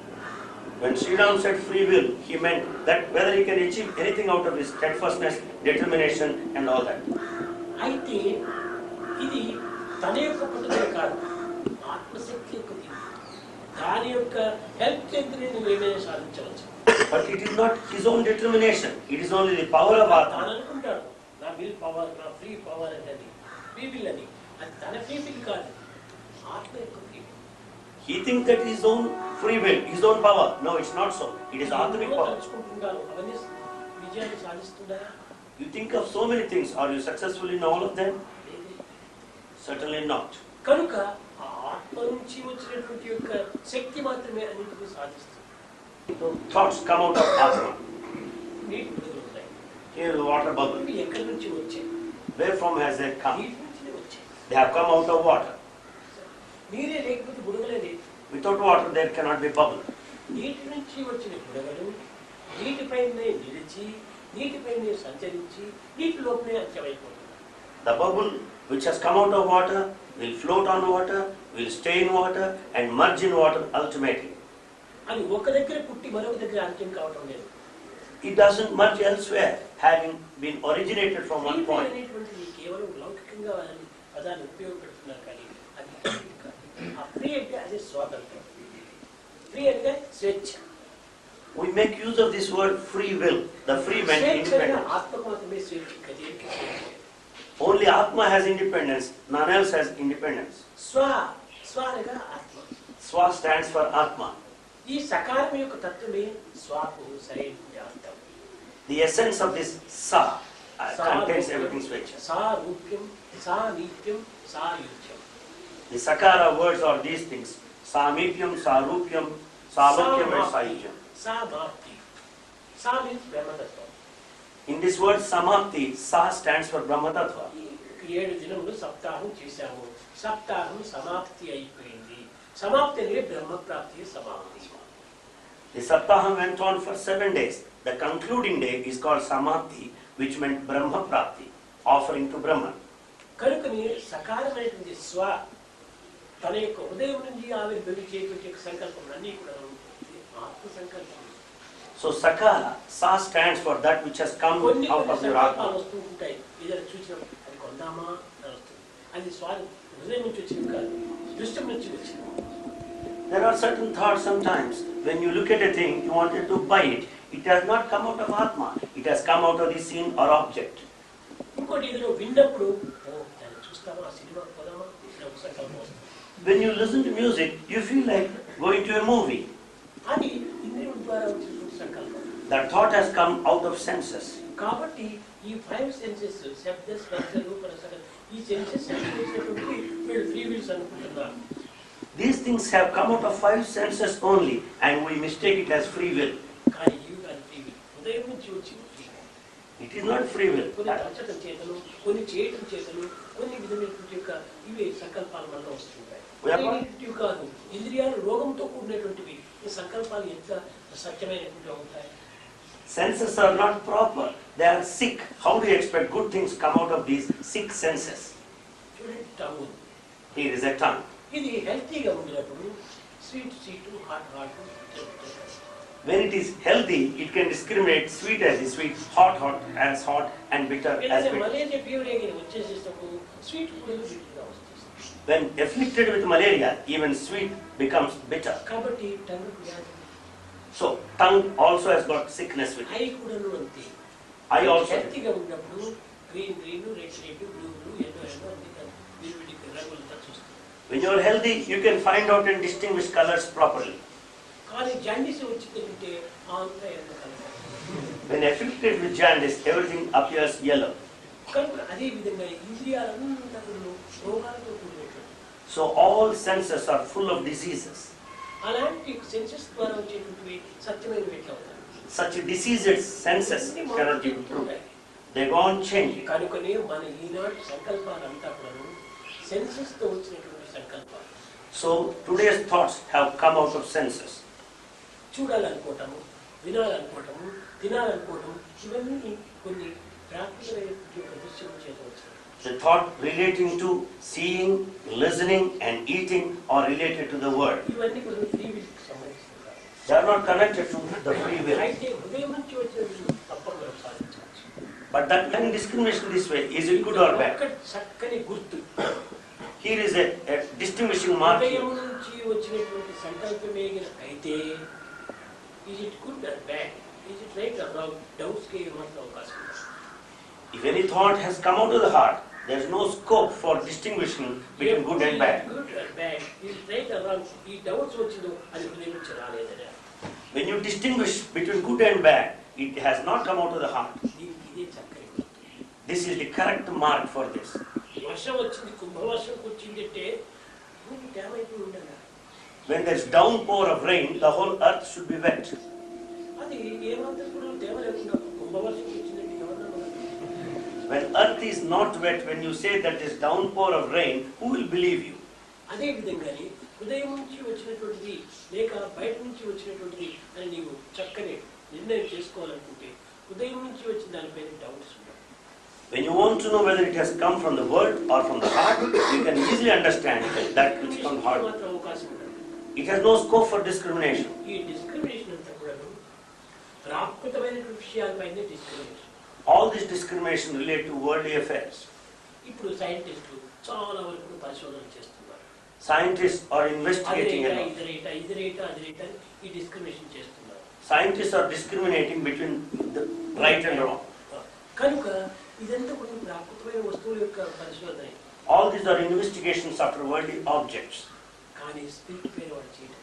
When Sri Ram said free will, he meant that whether he can achieve anything out of his steadfastness, determination and all that. అయితే ఇది తన యొక్క పట్టుదల కాదు, ఆత్మశక్తి యొక్క తీరు. దాని యొక్క హెల్ప్ చేతనే నువ్వు ఏమైనా సాధించవచ్చు. But it is not his own determination. It is only the power of తాను Atma. అనుకుంటాడు నా విల్ పవర్, నా ఫ్రీ పవర్ అనేది ఫ్రీ విల్ అని. అది తన ఫ్రీ విల్ కాదు, ఆత్మ యొక్క free will. He thinks that his own free will, his own power. No, it's not so. It is Atmic power. తలుచుకుంటుంటారు, అవన్నీ విజయాన్ని సాధిస్తుందా? You think of so many things. Are you successful in all of them? Certainly not. కనుక ఆ ఆత్మ నుంచి వచ్చినటువంటి యొక్క శక్తి మాత్రమే అన్నింటినీ సాధిస్తుంది. Thoughts come out of Atma. నీటి బుడగలు ఉన్నాయి. Here the water bubble. ఇవి ఎక్కడి నుంచి వచ్చాయి? Where from has they come? నీటి నుంచినే వచ్చాయి. They have come out of water. నీరే లేకపోతే బుడగలే లేదు. Without water there cannot be bubble. నీటి నుంచి వచ్చిన బుడగలు నీటిపైనే నిలిచి, నీటిపైనే సంచరించి, నీటి లోపలే అంత్యమైపోతుంది. The bubble which has come out of water will float on water, will stay in water and merge in water ultimately. అది ఒక దగ్గర పుట్టి మరొక దగ్గర అంత్యం కావటం లేదు. It doesn't merge elsewhere, having been originated from one point. అనేటువంటిది కేవలం లౌకికంగా పదాన్ని ఉపయోగపెడుతున్నారు కానీ అది కాదు. ఆ ఫ్రీ అంటే అదే స్వాతంత్రం. ఫ్రీ అంటే స్వేచ్ఛ. We make use of this word free will. The free man independence. ఆత్మకు మాత్రమే స్వేచ్ఛ, గదేనికి స్వేచ్ఛ. Only Atma has independence, none else has independence. స్వ అనగా ఆత్మ, Swa stands for Atma. ఈ సకారం యొక్క తత్వమే స్వాకు సరైన అర్థం. The essence of this Sa contains everything spiritual. సా రూప్యం, సా నిత్యం, సా యుజ్యం. The Sakara words are these things. Samipyam, Sarupyam, Salokyam and Sahyam. సా మాప్తి. సా మీన్స్ బ్రహ్మతత్వం. In this word Samapti, Sa stands for Brahma Tattva. 7 దినములు సప్తాహం చేశాము. సప్తాహం సమాప్తి అయిపోయింది. సమాప్తి అంటే బ్రహ్మ ప్రాప్తి సమాప్తి. The Saptaham went on for 7 days. The concluding day is called Samapti, which meant Brahma Prapti, offering to Brahman. కనుకని సకారమైనటువంటి స్వ తన యొక్క హృదయం నుంచి ఆవిర్భవించేటువంటి సంకల్పం అన్నీ కూడా ఆత్మ సంకల్పం. So Sakara, Sa stands for that which has come కొన్ని out of your సంకల్పాలు Atma. వస్తూ ఉంటాయి. ఏదైనా చూసినప్పుడు అది కొందామా అని వస్తుంది. అది స్వామి హృదయం నుంచి వచ్చింది కాదు, దృష్టి నుంచి వచ్చింది. There are certain thoughts sometimes. When you look at a thing, you wanted to buy it. It has not come out of Atma. It has come out of the scene or object. ఇంకోటి ఏదో విన్నప్పుడు దాన్ని చూస్తామా, cinema పోదామా, ఇలా ఒక సంకల్పం వస్తుంది. When you listen to music, you feel like going to a movie. అది ఇంద్రియం ద్వారా వచ్చినటువంటి సంకల్పం. That thought has come out of senses. కాబట్టి ఈ 5 సెన్సెస్ శబ్ద స్పర్శ రూప రస ఈ సెన్సెస్ చేసేటువంటి వీళ్ళు ఫ్రీ విల్స్ అనుకుంటున్నారు. These things have come out of 5 senses only, and we mistake it as free will. కానీ ఇవి కాదు ఫ్రీ విల్, హృదయం నుంచి వచ్చింది free will. It is not free will. కొన్ని తలచడం చేతను, కొన్ని చేయటం చేతను, కొన్ని విధమైనటువంటి యొక్క ఇవి సంకల్పాలు మనలో వస్తుంటాయి. ఇవి కాదు, ఇంద్రియాలు రోగంతో కూడినటువంటివి. ఈ సంకల్పాలు ఎంత సత్యమైనటువంటి అవుతాయి. Senses are not proper. They are sick. How do you expect good things come out of these sick senses? చూడండి, టంగ్ ఉంది. Here is a tongue. ఇది హెల్తీగా ఉన్నప్పుడు sweet sweet, hot hot. When it is healthy, it can discriminate sweet as is sweet, hot as hot, and bitter as bitter. Malaria fever వచ్చేసేటప్పుడు sweet కూడా బిట్టర్గా వస్తుంది. When afflicted with malaria, even sweet becomes bitter. కాబట్టి tongue వ్యాధి. So, tongue also has got sickness with I it. కూడాను అంతే. I also. హెల్తీగా ఉన్నప్పుడు గ్రీన్ రెడ్ బ్లూ ఎల్లో అన్ని విడివిడి రంగులతో చూస్తాం. When you are healthy, you can find out and distinguish colors properly. కానీ జాండీస్ వచ్చిందంటే అంతా yellow colour. When afflicted with jaundice, everything appears yellow. కనుక అదే విధంగా ఇంద్రియాలంతా రోగాలతో కూడినటువంటి. So all senses are full of diseases. అలాంటి సెన్సెస్ ద్వారా వచ్చేటువంటివి సత్యమైనవి ఎట్లా అవుతాయి? Such diseased senses cannot be true. They go on changing. కనుకనే మన ఈనాటి సంకల్పాలంతా కూడా సెన్సెస్ తో వచ్చినటువంటి సంకల్పాలు. So today's thoughts have come out of senses. చూడాలనుకోవటము, వినాలనుకోవటము, తినాలనుకోవటం ఇవన్నీ కొన్ని ప్రాకృతిక దృశ్యం చేతవచ్చు. The thought relating to seeing, listening and eating are related to the word. ఇవన్నీ కూడా ఫ్రీ విల్ కి సంబంధించినవి. They are not connected to the free will. అయితే హృదయం నుంచి వచ్చిన తప్పకుండా సాధించవచ్చు. But that kind of discrimination this way, is it good or bad? ఒక్క చక్కని గుర్తు. Here is a distinguishing mark. హృదయం నుంచి వచ్చినటువంటి సంకల్పమే అయితే is it good or bad? Is it right or wrong? Doubts కి ఏమాత్రం అవకాశం ఉంది. If any thought has come out of the heart, there is no scope for distinguishing between good and bad. Good or bad? Is it right or wrong? ఈ doubts వచ్చిందో అది హృదయం నుంచి రాలేదనే. When you distinguish between good and bad, it has not come out of the heart. దీనికి ఇదే చక్కని గుర్తు. This is the correct mark for this. వర్షం వచ్చింది, కుంభవర్షం వచ్చింది అంటే భూమి డ్యామ్ అయిపోయి ఉండగా When there is downpour of rain, the whole earth should be wet. అది ఏమంతా కూడా డ్యామ్ లేకుండా కుంభవర్షం వచ్చిందంటే ఎవరన్నా When earth is not wet, when you say that there is downpour of rain, who will believe you? అదే విధంగానే హృదయం నుంచి వచ్చినటువంటిది లేక బయట నుంచి వచ్చినటువంటిది అని నీవు చక్కని నిర్ణయం చేసుకోవాలనుకుంటే హృదయం నుంచి వచ్చిన దానిపైన డౌట్స్ ఉన్నాయి. When you want to know whether it has come from the word or from the heart, you can easily understand that which is from the heart. మాత్రం అవకాశం ఉండదు. It has no scope for discrimination. ఈ discrimination అంతా కూడా ప్రాకృతమైనటువంటి విషయాలపైనే discrimination. All this discrimination relate to worldly affairs. ఇప్పుడు సైంటిస్టులు చాలా వరకు పరిశోధనలు చేస్తున్నారు. Scientists are investigating a lot. ఇది రేట అది రేట ఈ డిస్క్రిమినేషన్ చేస్తున్నారు. Scientists are discriminating between the right and wrong. కనుక ఇదంతా కూడా ప్రాకృతమైన వస్తువుల యొక్క పరిశోధన. All these are investigations after worldly objects. కానీ స్పిరిట్ పేరు వాడు చేయటం.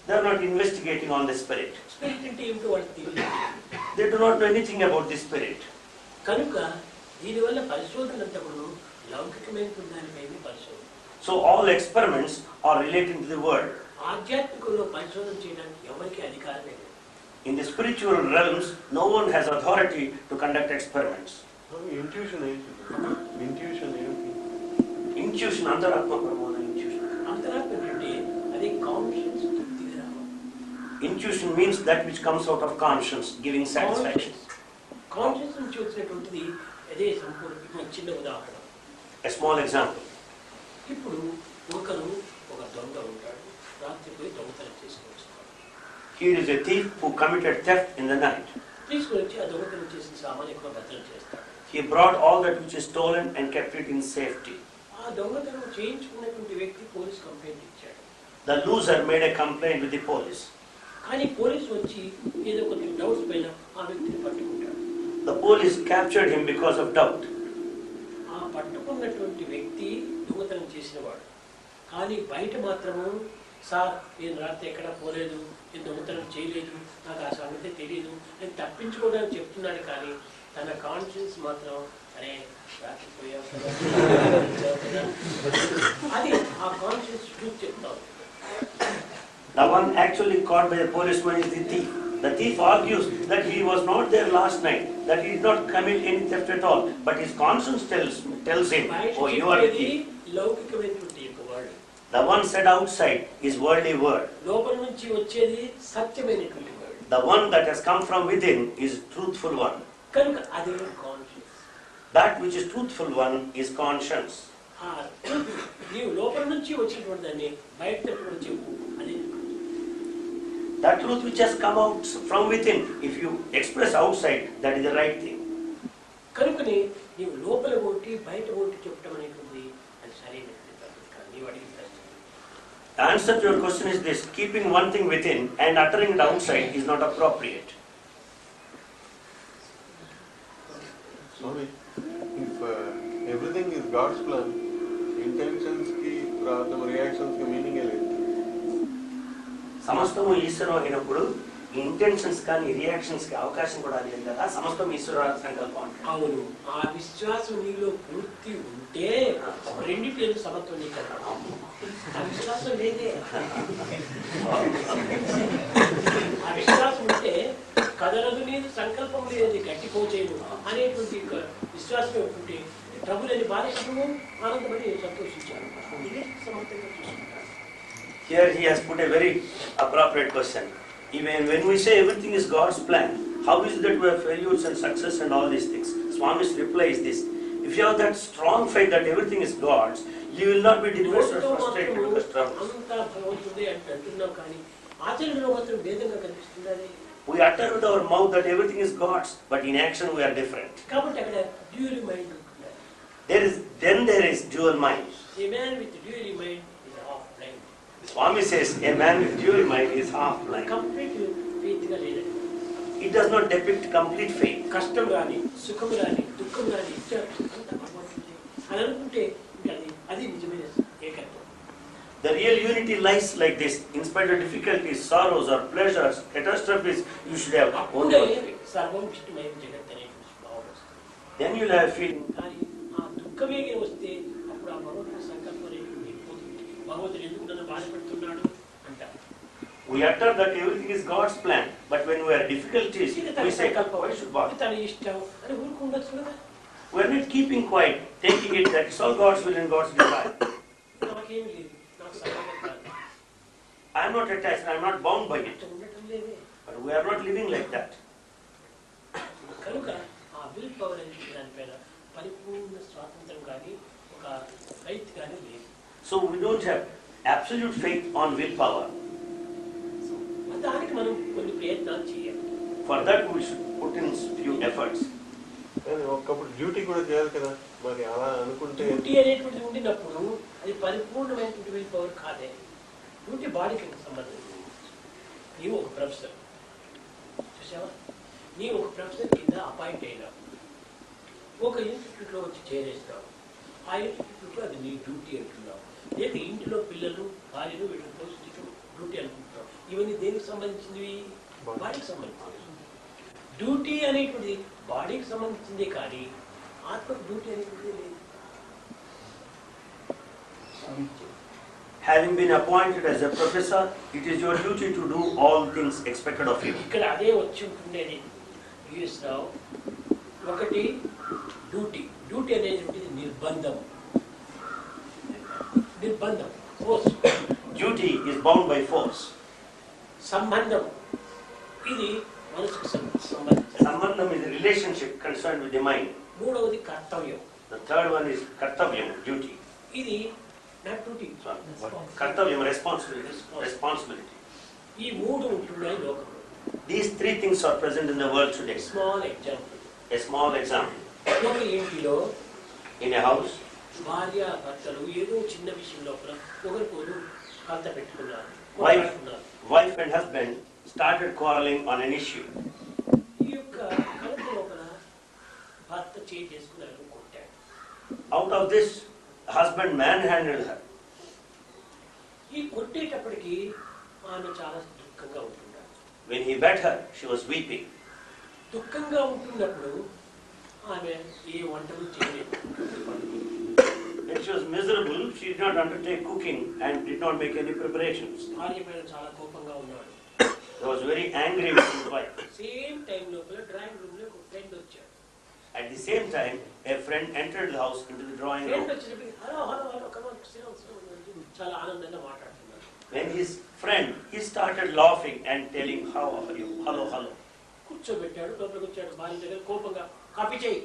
They are not investigating on the spirit. Spirit అంటే ఏమిటో వాడు తెలియదు. They do not know anything about the spirit. కనుక దీనివల్ల పరిశోధన అంతా కూడా లౌకికమైన దానిపైన పరిశోధన. So all experiments are relating to the world. ఆధ్యాత్మికంలో పరిశోధన చేయడానికి ఎవరికి అధికారం లేదు. In the spiritual realms, no one has authority to conduct experiments. Intuition ఏంటి? Intuition ఏంటి? Intuition, అంతరాత్మ ప్రబోధన intuition. అంతరాత్మ అంటే అది కాన్షియస్ తృప్తిగా రావాలి. Intuition means that which comes out of conscience, giving satisfaction. Conscious నుంచి వచ్చినటువంటిది అదే సంపూర్ణ. ఇప్పుడు చిన్న ఉదాహరణ. A small example. ఇప్పుడు ఒకరు ఒక దొంగ ఉంటాడు, రాత్రి పోయి దొంగతనం చేసుకొని వస్తాడు. Here is a thief who committed theft in the night. తీసుకొని వచ్చి ఆ దొంగతనం చేసిన సామాన్ ఎక్కువ భద్రం చేస్తాడు. He brought all that which is stolen and kept it in safety. ఆ దొంగతనం చేయించుకున్నటువంటి వ్యక్తి పోలీస్ కంప్లైంట్ ఇచ్చాడు. The loser made a complaint with the police. కానీ పోలీసు వచ్చి ఏదో కొంచెం డౌట్స్ పైన ఆ వ్యక్తిని పట్టుకుంటాడు. The police captured him because of doubt. ఆ పట్టుకున్నటువంటి వ్యక్తి దొంగతనం చేసినవాడు. కానీ బయట మాత్రము సార్ నేను రాత్రి ఎక్కడా పోలేదు, నేను దొంగతనం చేయలేదు, నాకు ఆ సంగతి తెలియదు, నేను తప్పించుకోవడానికి చెప్తున్నాడు. కానీ తన కాన్షియన్స్ మాత్రం అరే రాత్రి పోయావు కదా, అది ఆ కాన్షియన్స్ ట్రూత్ చెప్తాను. The one actually caught by the policeman is the thief. The thief argues that he was not there last night, that he did not commit any theft at all. But his conscience tells him, oh, you are a thief. లౌకికమైనటువంటి యొక్క word. The one said outside is worldly word. లోపల నుంచి వచ్చేది సత్యమైనటువంటి word. The one that has come from within is truthful one. కనుక అదే conscious. That which is truthful one is conscience. నీవు లోపల నుంచి వచ్చినటువంటి దాన్ని బయట కూడా చెప్పు, అదే. That truth which has come out from within, if you express outside, that is the right thing. కనుకని నీవు లోపల ఒకటి బయట ఒకటి చెప్పడం అనేటువంటి అది సరైనటువంటి పద్ధతి కాదు. నీవు అడిగిన ప్రశ్న. The answer to your question is this: keeping one thing within and uttering it outside is not appropriate. Swami, if everything is God's plan, intentions ki ప్రార్థన reactions ki meaning ఏ లేదు. సమస్తము ఈశ్వరం అయినప్పుడు ఇంటెన్షన్స్ కానీ రియాక్షన్స్ కి అవకాశం కూడా లేదు కదా. సమస్తం ఈశ్వర సంకల్పం అంటే. అవును, ఆ విశ్వాసం నీలో పూర్తి ఉంటే రెండింటి సమత్వం నీకు. ఆ విశ్వాసం లేదే. ఆ విశ్వాసం ఉంటే కదలదు లేదు, సంకల్పం లేదు, గట్టిపోచేయదు అనేటువంటి విశ్వాసం ఉంటే ప్రభులని బాధించము, ఆనందపడి సంతోషించాను. ఇదే సమర్థంగా చూసుకుంటాను. Here he has put a very appropriate question. Even when we say everything is God's plan, how is it that we have failures and success and all these things? Swami's reply is this: if you have that strong faith that everything is God's, you will not be depressed or frustrated with the struggles. అంతా భగవంతుడే అంటే అంటున్నాం, కానీ ఆచరణలో మాత్రం భేదంగా కనిపిస్తున్నది. We utter with our mouth that everything is God's, but in action we are different. కాబట్టి అక్కడ డ్యూయల్ మైండ్ ఉంటున్నారు. There is dual mind. A man with dual mind is half blind. Swami says a man with dual mind is half blind. Complete faith గా లేదండి. It does not depict complete faith. కష్టం రాని, సుఖం రాని, దుఃఖం రాని ఇచ్చారు అంత భగవంతుడే అని అనుకుంటే అది నిజమైన ఏకత్వం. The real unity lies like this. In spite of difficulties, sorrows or pleasures, catastrophes, you should have అప్పుడే only. సర్వం విష్ణుమయం జగత్ అనే భావన వస్తుంది. Then you will have feeling. కానీ ఆ దుఃఖమే వస్తే అప్పుడు ఆ భగవంతుడి సంకల్పం అనేది పోతుంది. భగవంతుడు ఎందుకు నన్ను బాధపడుతున్నాడు అంటారు. We utter that everything is God's plan, but when we are difficulties, we say, why should bother? తన ఇష్టం అని ఊరుకుండొచ్చు కదా. We are not keeping quiet, taking it that it's all God's will and God's desire. నాకేమి లేదు, నాకు సంబంధం కాదు. I am not attached, I am not bound by it. ఉండటం లేదే. But we are not living like that. కనుక ఆ will power అనే దానిపైన పరిపూర్ణ స్వాతంత్రం కానీ ఒక రైత్ కానీ లేదు. So we don't have absolute faith on willpower. దానికి మనం కొన్ని ప్రయత్నాలు చేయాలి. For that we should put in few efforts. కానీ ఒక్కప్పుడు డ్యూటీ కూడా చేయాలి కదా, మరి అలా అనుకుంటే డ్యూటీ అనేటువంటిది ఉండినప్పుడు అది పరిపూర్ణమైనటువంటి విల్ పవర్ కాదే. డ్యూటీ బాడీకి సంబంధించి. నీవు ఒక ప్రొఫెసర్ చూసావా, నీవు ఒక ప్రొఫెసర్ కింద అపాయింట్ అయినావు, ఒక ఇన్స్టిట్యూట్లో వచ్చి చేరేస్తావు. ఆ ఇంటి అది నీ డ్యూటీ అంటున్నావు. లేక ఇంటిలో పిల్లలు భార్యను వీటితో డ్యూటీ అనుకుంటున్నావు. ఇవన్నీ దేనికి సంబంధించినవి? బాడీకి సంబంధించినవి. డ్యూటీ అనేటువంటిది బాడీకి సంబంధించిందే కానీ ఆత్మకు డ్యూటీ అనేటువంటిది లేదు. Having been appointed as a professor, it is your duty to do all things expected of you. ఇక్కడ అదే వచ్చి ఉంటుండేది యుఎస్ లో. ఒకటి డ్యూటీ. డ్యూటీ అనేది నిర్బంధం. నిర్బంధం, force. Duty is bound by force. సంబంధం, ఇది మనసుకు సంబంధించి. Sambandham is a relationship concerned with the mind. మూడవది కర్తవ్యం. The third one is kartavyam, duty. ఇది నాట్ డ్యూటీ, Kartavyam, responsibility. ఈ మూడు ఉంటున్నాయి లోకంలో. These three things are present in the world today. Small example. A small example. ఒక ఇంటిలో In a house, భార్య భర్తలు ఏదో చిన్న విషయం లోపల ఒకరికొకరు కలత పెట్టుకున్నారు, wife, కొట్లాడుకున్నారు. wife and husband started quarreling on an issue. ఈ యొక్క కలత లోపల భర్త చేసుకున్నారు, కొట్టాడు. Out of this, husband manhandled her. ఈ కొట్టేటప్పటికి ఆమె చాలా దుఃఖంగా ఉంటున్నారు. When he beat her, she was weeping. దుఃఖంగా ఉంటున్నప్పుడు ఆమె ఏ వంటలు చేయలేదు. When she was miserable, she did not undertake cooking and did not make any preparations. భార్య పైన చాలా కోపంగా ఉన్నాడు. He was very angry with his wife. Same time లోపల డ్రాయింగ్ రూమ్ లో ఒక ఫ్రెండ్ వచ్చాడు. At the same time, a friend entered the house into the drawing friend room. వచ్చినప్పుడు హలో హలో హలో కమాన్ చాలా ఆనందంగా మాట్లాడుతున్నాడు. When his friend, he started laughing and telling, how are you? Hello, hello. కూర్చోబెట్టాడు, లోపలికి వచ్చాడు. భార్య దగ్గర కోపంగా కాపీ చేయి.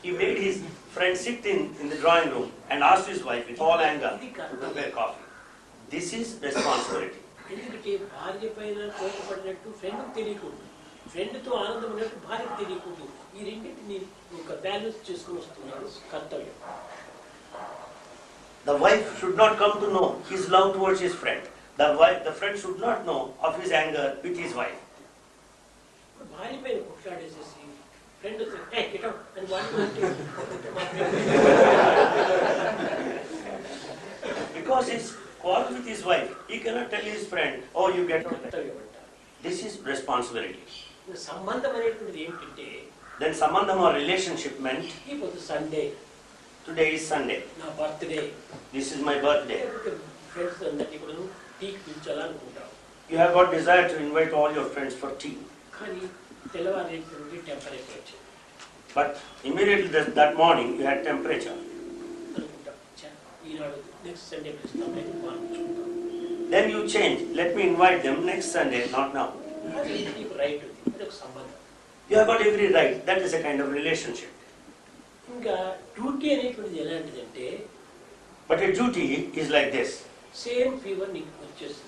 He made his friend sit in the drawing room and asked his wife with all anger to prepare coffee. This is responsibility. ఎందుకంటే భార్య పైన కోపపడినట్టు ఫ్రెండ్కి తెలియకూడదు, ఫ్రెండ్తో ఆనందం ఉన్నట్టు భార్యకు తెలియకూడదు. ఈ రెండింటిని ఒక బ్యాలెన్స్ చేసుకుని వస్తున్నాడు కర్తవ్యం. The wife should not come to know his love towards his friend. The friend should not know of his anger with his wife. భార్య పైన కొట్లాడేసేసి ఫ్రెండ్ అని వాడి Because he's quarreled with his wife, he cannot tell his friend, oh, you get out. కర్తవ్యం అంటారు. This is responsibility. సంబంధం అనేటువంటిది ఏమిటంటే, Then sambandham or relationship meant, ఇప్పుడు సండే today is Sunday, నా birthday, this is my birthday. Friends అందరినీ కూడా టీకి పిలిచాలనుకుంటాం. You have got desire to invite all your friends for tea. కానీ తెల్లవారేటువంటి టెంపరేచర్ వచ్చింది But immediately that morning you had temperature. అనుకుంటాం. ఈనాడు next Sunday పిలుస్తాం, మార్చుకుంటాం. Then you change. Let me invite them next Sunday, not now. అది నీకు right ఉంది, అది ఒక సంబంధం. You have got every right. That is a kind of relationship. ఇంకా duty అనేటువంటిది ఎలాంటిదంటే, But a duty is like this. Same fever నీకు వచ్చేస్తుంది.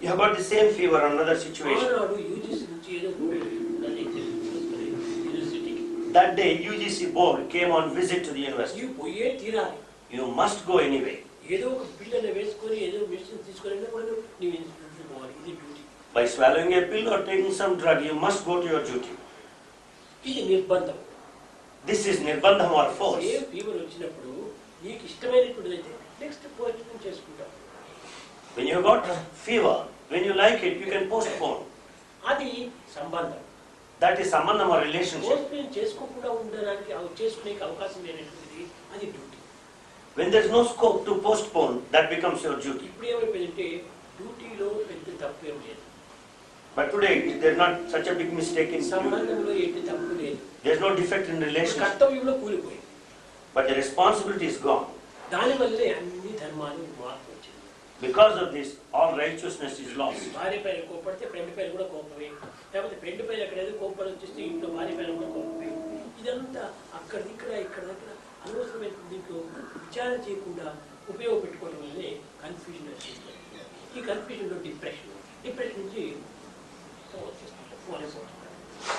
You have got the same fever on another situation. ఆనాడు యూజీసీ నుంచి ఏదో యూనివర్సిటీకి That day UGC board came on visit to the university. నీవు పోయే తీరాలి. You must go anyway. ఏదో ఒక పిల్లని వేసుకొని ఏదో మెడిసిన్ తీసుకొని కూడా నీవు ఇన్స్టిట్యూట్కి పోవాలి. ఇది duty. By swallowing a pill or taking some drug, you must go to your duty. ఇది నిర్బంధం. This is nirbandham or force. A fever వచ్చినప్పుడు నీకు ఇష్టమైనటువంటిది అయితే నెక్స్ట్ పోస్ట్పోన్ చేసుకుంటాం. When you have got fever, when you like it, you can postpone. అది సంబంధం. That is sambandham or relationship. Postpone చేసుకోకుండా ఉండడానికి చేసుకునే అవకాశం లేనటువంటిది అది duty. When there is no scope to postpone, that becomes your duty. ఇప్పుడు ఏమైపోయిందంటే డ్యూటీలో పెద్ద తప్పు ఏం లేదు, But today, there is not such a big mistake in duty. సంబంధంలో ఏంటి తప్పు లేదు, There is no defect in relationship. కర్తవ్యంలో కూలిపోయింది. But the responsibility is gone. దానివల్లే అన్ని ధర్మాలు మార్పు వచ్చింది. Because of this, all righteousness is lost. భార్య పైన కోపడితే ఫ్రెండ్ పైన కూడా కోపమే, లేకపోతే ఫ్రెండ్ పైన ఎక్కడైతే కోపం వచ్చేస్తే ఇంట్లో భార్య పైన కూడా కోపమే. ఇదంతా అక్కడ ఇక్కడ అనవసరమైన దీంట్లో విచారణ చేయకుండా ఉపయోగపెట్టుకోవడం వల్లే కన్ఫ్యూజన్ వచ్చింది. ఈ కన్ఫ్యూజన్లో డిప్రెషన్ నుంచి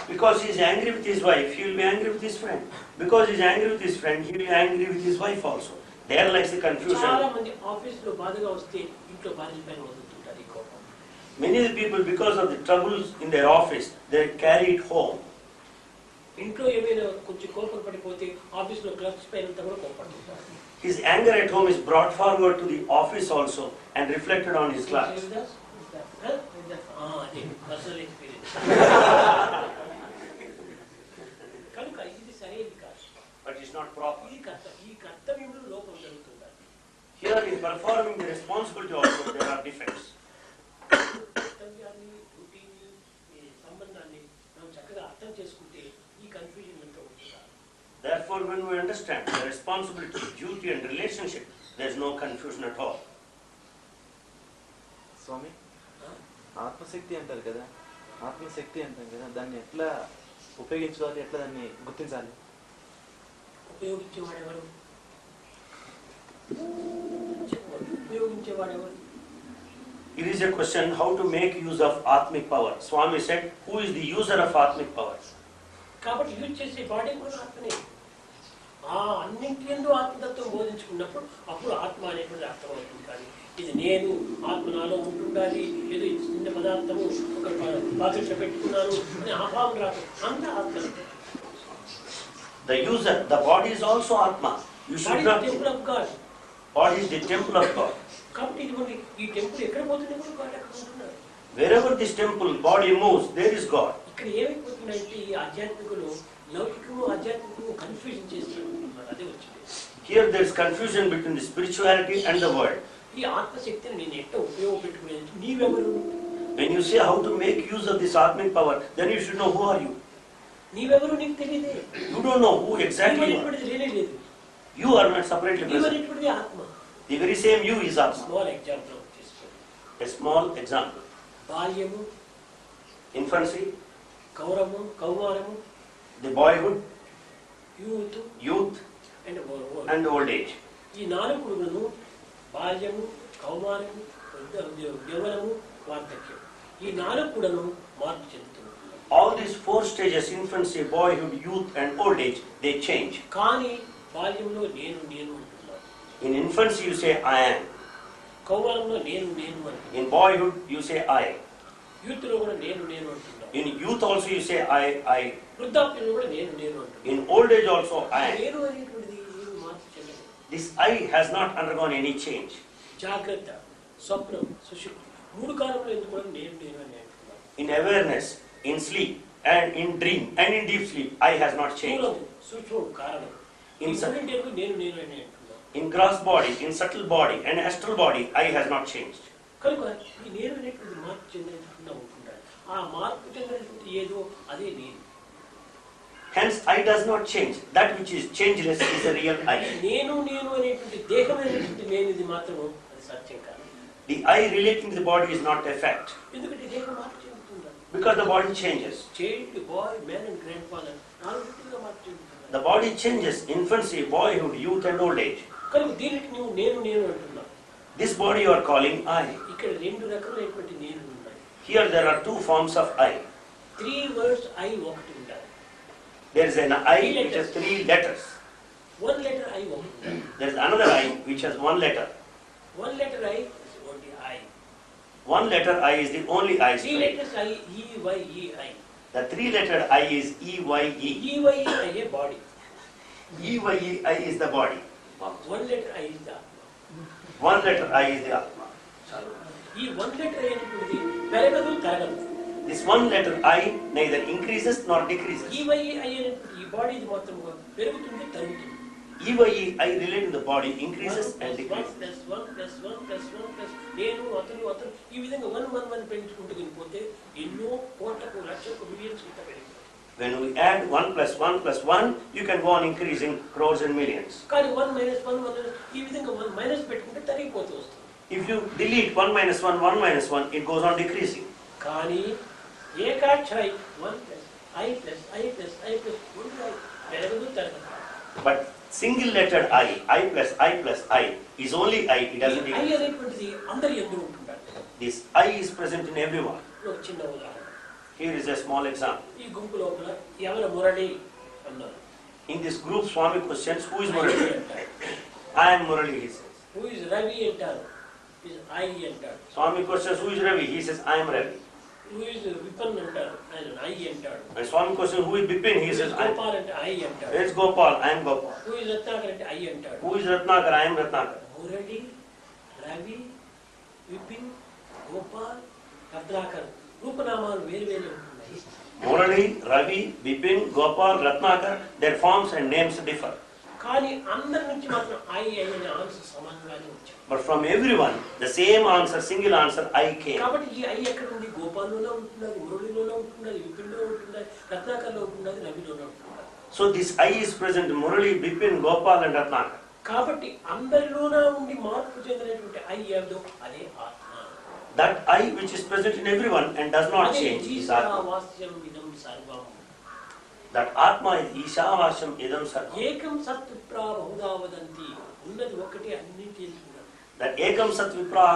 Because he is angry with his wife, he will be angry with his friend. Because he is angry with his friend, he will be angry with his wife also. There lies the చాలా confusion. మంది ఆఫీస్లో బాధగా వస్తే ఇంట్లో భార్య పైన వదులుతుంటారు ఈ కోపం. Many of the people, because of the troubles in their office, they carry it home. ఇంట్లో ఏమైనా కొంచెం కోపం పడిపోతే ఆఫీస్లో క్లర్క్స్ పైన కూడా కోపడుతుంటారు. His anger at home is brought forward to the office also and reflected on his clerks. అదే personal experience. కనుక ఇది సరైనది కాదు. But it's not proper. ఈ కర్తవ్యంలో లోపం జరుగుతుంటారు. Here in performing the responsibility also there are defects. కర్తవ్యాన్ని, డ్యూటీని, సంబంధాన్ని మనం చక్కగా అర్థం చేసుకుంటే ఈ కన్ఫ్యూజన్ అంతా ఉంటుంటారు. Therefore, when we understand the responsibility, duty and relationship, there is no confusion at all. స్వామి, ఆత్మశక్తి అంటారు కదా, ఆత్మశక్తి అంటారు కదా, దాన్ని ఎట్లా ఉపయోగించుకోవాలి, ఎట్లా దాన్ని గుర్తించాలి? ఉపయోగించేవాడెవరు? It is a question how to make use of Atmic power. Swami said, who is the user of Atmic power? కాబట్టి యూజ్ చేసే బాడీ కూడా ఆత్మనే. అన్నింటి ఎందు ఆత్మతత్వం బోధించుకున్నప్పుడు అప్పుడు ఆత్మ అనేటువంటి అర్థమవుతుంది. కానీ ఇది నేను ఆత్మ నాలో ఉంటుండాలి, ఏదో చిన్న పదార్థము ఒక పాత్రలో పెట్టుకున్నాను అనే అభావం రాదు. అంత ఆత్మ. The user, the body is also Atma. You should not. Temple of God. Body is the temple of God. కాబట్టి ఇటువంటి ఈ టెంపుల్ ఎక్కడ పోతుంది కూడా గాడ్ అక్కడ ఉంటున్నారు. Wherever this temple body moves, there is God. ఇక్కడ ఏమైపోతుందంటే ఈ ఆధ్యాత్మికులు లౌకికము ఆధ్యాత్మికము కన్ఫ్యూజన్ చేస్తున్నారు. అదే వచ్చింది. Here there is confusion between the spirituality and the world. ఈ ఆత్మశక్తిని నేను ఎట్లా ఉపయోగపెట్టుకునేది? నీవెవరు? When you say how to make use of this Atmic power, then you should know who are you. నీవెవరు నీకు తెలియదే. You don't know who exactly you are. లేదు. You are not separately present. నీవనేటువంటిది ఆత్మ. The very same you is Atma. Small example తీసుకోండి. A small example. బాల్యము, Infancy, కౌమారము, the boyhood, youth and and old age. ఈ నాలుగును బాల్యము, కౌమారము, యవ్వనము, వార్ధక్యం, ఈ నాలుగు కూడాను మార్పు చెందుతుంది. All these four stages, infancy, boyhood, youth and old age, they change. కానీ బాల్యంలో నేను అంటున్నాను. In infancy you say I am. కౌమారంలో నేను అంటున్నాను. In boyhood you say I. Youth లో కూడా నేను అంటున్నాను. In youth also you say I. వృద్ధాప్యంలో కూడా నేను అంటున్నాను. In old age also I. నేను అనేటువంటిది ఏమి మార్పు చెందదు. This I has not undergone any change. జాగ్రత్త, స్వప్నం, సుషుప్తి మూడు కాలంలో ఎందుకు కూడా నేను అని అంటున్నాను. In awareness, in sleep and in dream and in deep sleep, I has not changed. సూక్ష్మం కారణం. In నేను అని అంటున్నాను. In gross body, in subtle body and astral body, I has not changed. కనుక ఈ నేను అనేటువంటి మార్పు చెందినట్టుగా ఉంటుంటాడు. ఆ మార్పు చెందినటువంటి ఏదో అదే నేను. Hence, I does not change. That which is changeless is a real I. నేను అనేటువంటి దేహమైనటువంటి నేను ఇది మాత్రము అది సత్యం కాదు. The I relating to the body is not a fact. ఎందుకంటే దేహం మార్పు చెందుతుంది. Because the body changes. Child, boy, man and grandfather నాలుగు విధంగా మార్పు చెందుతుంది. The body changes. Infancy, boyhood, youth and old age. కనుక దీనికి నువ్వు నేను అంటున్నావు. This body you are calling I. ఇక్కడ రెండు రకాలైనటువంటి నేను ఉన్నాయి. Here there are two forms of I. 3 words I ఒకటి ఉండాలి. There is an I which has 3 letters. 1 letter I ఒకటి ఉండాలి. There is another I which has 1 letter. 1 letter I is only I. 1 letter I is the only I. 3 letters I, E-Y-E-I. The 3-lettered I is E-Y-E. E-Y-E-I a body. E-Y-E-I is the body. 1 letter I is the Atma. 1 letter I is the Atma. ఈ 1 letter అనేటువంటిది పెరగదు తరగదు. This 1 letter I neither increases nor decreases. E-Y-E-I అనేటువంటి ఈ body ఇది మొత్తం పెరుగుతుంది తరుగుతుంది. E-Y-E-I relate to the body increases and decreases. 1+1+1+1+1+1 నేను అతను ఈ విధంగా 1 పెంచుకుంటూ వెళ్ళిపోతే ఎన్నో కోట్లకు లక్షలకు మిలియన్స్ ఇంత పెరుగుతుంది. When we add 1 plus 1 plus 1, you can go on increasing crores and millions. కానీ 1 - 1 ఈ విధంగా 1 మైనస్ పెట్టుకుంటే తరిగిపోతూ వస్తుంది. If you delete 1 minus 1, it goes on decreasing. కానీ ఏకాక్షరై 1 + I పెరగదు తరగదు. But single-lettered I plus I is only I. It doesn't I decrease. అనేటువంటిది అందరి యందు ఉంటుంటాడు. This I is present in everyone. ఒక చిన్న ఉదాహరణ. Here is a small example. ఈ గుంపు లోపల ఎవరు మురళి అన్నారు. In this group, Swami questions, who is Murali? I am Murali, he says. Who is Ravi అంటారు. Is I అంటారు. Swami questions, who is Ravi? He says, I am Ravi. Who is Vipan అంటారు. ఆయన I అంటాడు. And Swami questions, who is Bipin? He says, Gopal అంటే I అంటాడు. where is Gopal? I am Gopal. Who is Ratnakar అంటే I అంటాడు. Who is Ratnakar? I am Ratnakar. Murali, Ravi, Vipin, Gopal, Ratnakar రూపనామాలు వేరు వేరు ఉంటున్నాయి. Murali, Ravi, Bipin, Gopal, Ratnakar, their forms and names differ. కానీ అందరి నుంచి మాత్రం I అనే ఆన్సర్ సమానంగానే వచ్చాయి. But from everyone, the same answer, single answer, I came. కాబట్టి ఈ I ఎక్కడ ఉంది? గోపాల్లోనే ఉంటున్నది, మురళిలోనే ఉంటున్నది, విపిన్లో ఉంటున్నది, రత్నాకర్లో ఉంటున్నది, రవిలోనే ఉంటున్నది. So this I is present in Murali, Bipin, Gopal and Ratnakar. కాబట్టి అందరిలోనే ఉండి మార్పు చెందినటువంటి I ఏదో అదే ఆత్మ. That I which is present in everyone and does not change is Atma. వాస్యం ఇదం సర్వం. That Atma is Ishavasham Idam Sarvam. ఏకం సత్ విప్రా బహుదా వదంతి. ఉన్నది ఒకటి అన్నింటి ఉన్నది. That Ekam Sat Vipraha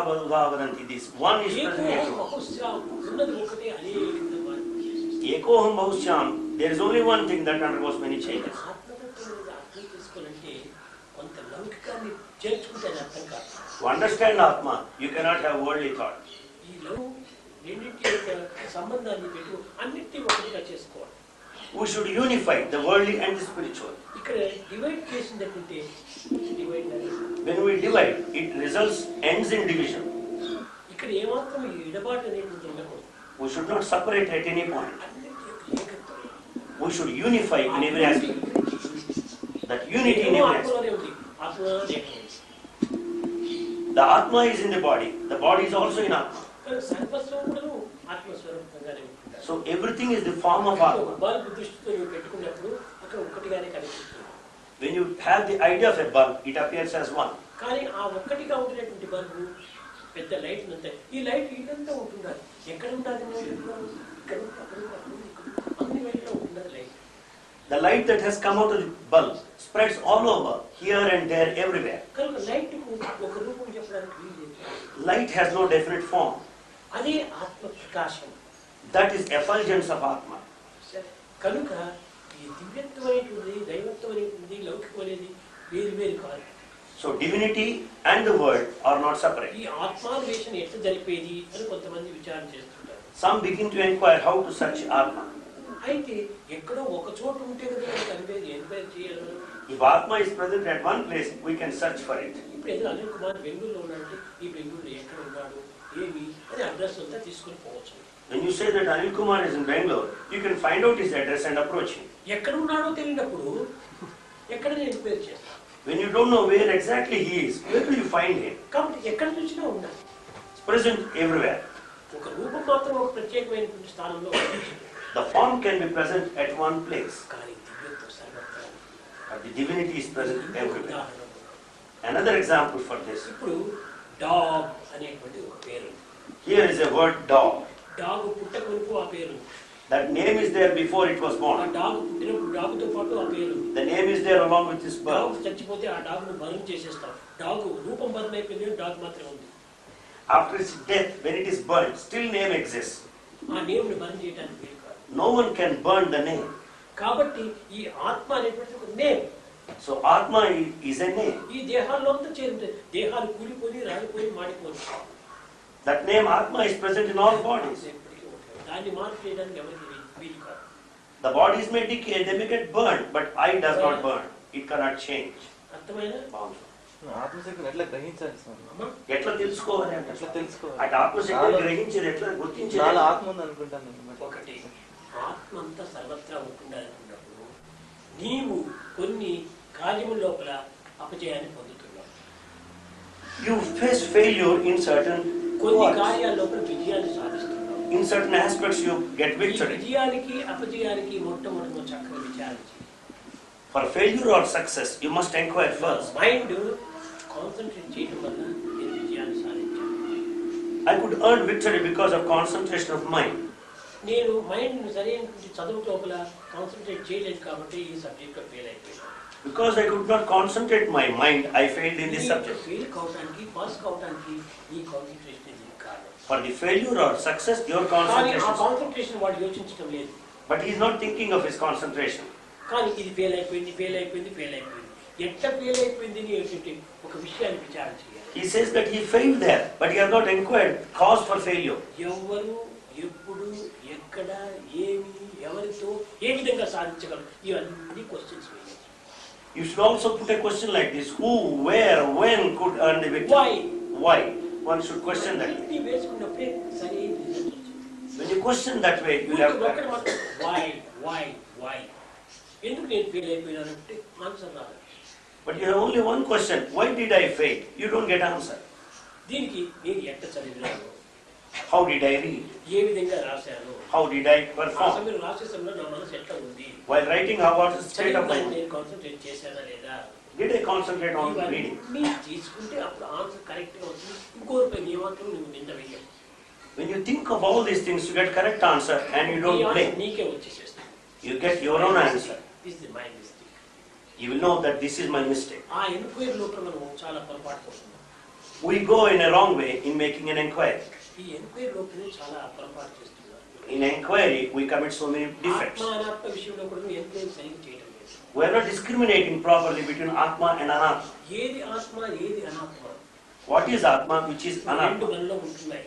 Vadanti. This one is present in ఏకో everyone. బహుశ్యాం. ఉన్నది ఒకటి అనేక మార్పు. Ekoham Bahusyam. There is only one thing that undergoes many changes. ఆత్మతత్వం అనేది అర్థం చేసుకోవాలంటే కొంత లౌకికాన్ని చేర్చుకుంటే అది అర్థం కాదు. To understand Atma, you cannot have worldly thought. ఈ రెండింటి యొక్క సంబంధాన్ని పెట్టు అన్నింటినీ ఒకటిగా చేసుకోవాలి. We should unify the worldly and the spiritual. ఇక్కడ డివైడ్ చేసినట్టుంటే divide When we divide, it results ends in division. ఇక్కడ ఏమాత్రం ఈ ఎడబాటు అనేటువంటి ఉండకూడదు. We should not separate at any point. అన్నింటి యొక్క ఏకత్వం. We should unify in every aspect. That unity in every aspect. ఆత్మలోనే ఉంది. ఆత్మలోనే ఏకం. The Atma is in the body is also in Atma. సర్వస్వం కూడా ఆత్మస్వరూపంగానే ఉంటుంది. So everything is the form of Atma. Bulb దృష్టితో నువ్వు పెట్టుకున్నప్పుడు అక్కడ ఒక్కటిగానే కనిపిస్తుంది. When you have the idea of a bulb, it appears as one. కానీ ఆ ఒక్కటిగా ఉండేటువంటి బల్బు పెద్ద లైట్ అంతే. ఈ లైట్ ఇదంతా ఉంటున్నది. ఎక్కడ ఉంటుంది? ఇక్కడ అన్ని వైపులో ఉంటున్నది light. The light that has come out of the bulb spreads all over, here and there, everywhere. కనుక లైట్ ఒక రూపం చెప్పడానికి వీలు లేదు. Light has no definite form. అదే ఆత్మ ప్రకాశం. That is effulgence of Atma. సరే, కనుక ఈ దివ్యత్వం అనేటువంటిది, దైవత్వం అనేటువంటిది, లౌకికం అనేది వేరు వేరు కాదు. So divinity and the world are not separate. ఈ ఆత్మాన్వేషణ ఎట్లా జరిపేది అని కొంతమంది విచారణ చేస్తుంటారు. Some begin to inquire how to search Atma. అయితే ఎక్కడో ఒక చోటు ఉంటే కదా మనకు అనిపేది ఎంక్వైరీ చేయాలి. If Atma is present at one place, we can search for it. ఇప్పుడు ఏదో అనిల్ కుమార్ బెంగళూరులో ఉన్నాడంటే ఈ బెంగళూరులో ఎక్కడ ఉన్నాడు ఏమి అని అడ్రస్ అంతా తీసుకుని పోవచ్చు. When you say that Anil Kumar is in Bangalore, you can find out his address and approach him. ఎక్కడ ఉన్నాడో తెలియనప్పుడు ఎక్కడ నేను ఎంక్వైరీ చేస్తాను. When you don't know where exactly he is, where do you find him? కాబట్టి ఎక్కడ చూసినా ఉండాలి. It's present everywhere. ఒక రూపం మాత్రం ఒక ప్రత్యేకమైనటువంటి స్థానంలో ఉంది. The form can be present at one place, కానీ దివ్యత్వం సర్వత్రా ఉంది. but the divinity is present ఇంకొక everywhere. ఉదాహరణ ఉంది. Another example for this. ఇప్పుడు డాగ్ అనేటువంటి ఒక పేరు. Here is a word dog. Dog పుట్టక మునుపు ఆ పేరు. That name is there before it was ఆ born. డాగ్ పుట్టినప్పుడు డాగ్తో పాటు ఆ పేరు. The name is there along with this dog birth. చచ్చిపోతే ఆ డాగ్ను బలం చేసేస్తాం. డాగ్ రూపం బదలైపోయింది, డాగ్ మాత్రమే ఉంది. After its death, when it is burned, still name exists. ఆ నేమ్ని బలం చేయడానికి వీలు కాదు. No one can burn the name. కాబట్టి ఈ ఆత్మ అనేటువంటి ఒక name. So Atma is a name. ఈ దేహాల్లో అంతా చేరుంటాయి. దేహాలు కూలిపోయి రాలిపోయి మాడిపోయి That name Atma is present in all bodies. ఎప్పటికీ ఉంటాయి. దాన్ని మార్పు చేయడానికి ఎవరికి వీలు కాదు. The bodies may decay, they may get burned, but I does not burn. It cannot change. అర్థమైనా? ఆత్మశక్తిని ఎట్లా గ్రహించాలి స్వామి? అమ్మా ఎట్లా తెలుసుకోవాలి అంటే ఎట్లా తెలుసుకోవాలి? అటు ఆత్మశక్తిని గ్రహించేది ఎట్లా చాలా గుర్తించేది? ఆత్మ ఉంది అనుకుంటాను నేను. ఒకటి ఆత్మ అంతా సర్వత్రా ఉంటుందనుకున్నప్పుడు నీవు కొన్ని కార్యముల లోపల అపజయాన్ని పొందుతున్నావు. You face failure in certain కొన్ని works. కార్యాల లోపల విజయాన్ని సాధిస్తున్నావు. In certain aspects you get ఈ victory. విజయానికి అపజయానికి మొట్టమొదటి చక్కగా విచారించి For failure or success, you must inquire first. Mind concentrate చేయడం వల్ల నేను విజయాన్ని సాధించాను. I could earn victory because of concentration of mind. నేను మైండ్ సరైనటువంటి చదువు లోపల కాన్సన్ట్రేట్ చేయలేదు కాబట్టి ఈ సబ్జెక్ట్లో ఫెయిల్ అయిపోయాను. Because I could not concentrate my mind, I failed in this subject. Fail కావడానికి పాస్ కావడానికి ఈ కాన్సన్ట్రేషన్ ఇది కారణం. For the failure or success, your కానీ ఆ concentration. కాన్సన్ట్రేషన్ వాడు యోచించడం లేదు. But he is not thinking of his concentration. కానీ ఇది ఫెయిల్ అయిపోయింది ఫెయిల్ అయిపోయింది ఫెయిల్ అయిపోయింది. ఎట్లా ఫెయిల్ అయిపోయింది అని ఒక విషయాన్ని విచారణ చేయాలి. He says that he failed there, but he has not inquired cause for failure. ఎవరు ఎప్పుడు ఎప్పుడు ఎక్కడ ఏమి ఎవరితో ఏ విధంగా సాధించగలరు ఇవన్నీ questions. You should also put a question like this: who, where, when could earn the victory? Why? Why? One should question that. ఇవన్నీ వేసుకున్నప్పుడే సరైన రిజల్ట్ వచ్చింది. When you question that way, you have ఒకటి మాత్రం why ఎందుకు నేను fail అయిపోయినానంటే answer రాదు. But you have only one question: why did I fail? You don't get answer. దీనికి నేను ఎట్ట చదివినాను, How did I read? ఏ విధంగా రాశాను, How did I ఆ perform? సమయంలో రాసే సమయంలో నా మనసు ఎట్లా ఉంది, While writing, how was the state of my mind? నేను కాన్సన్ట్రేట్ చేశానా లేదా, Did I concentrate on reading? ఇవన్నీ తీసుకుంటే అప్పుడు ఆన్సర్ కరెక్ట్ గా వస్తుంది. ఇంకోరిపై నీ మాత్రం నువ్వు నింద వేయవు. When you think of all these things, you get correct answer and you don't blame. నీకే వచ్చేసేస్తుంది. You get your own answer. This is my mistake. You will know that this is my mistake. ఆ enquiry లోపల మనం చాలా పొరపాటు పోతున్నాం. We go in a wrong way in making an inquiry. ఈ enquiry లోపలే చాలా పొరపాటు చేస్తున్నారు. In inquiry, we commit so many defects. ఆత్మ అనాత్మ విషయంలో కూడా ఎంక్వైరీ సరిగ్గా చేయడం లేదు. We are not discriminating properly between Atma and Anatma. ఏది ఆత్మ ఏది అనాత్మ What is Atma, which is రెండు Anatma? మనలో ఉంటున్నాయి.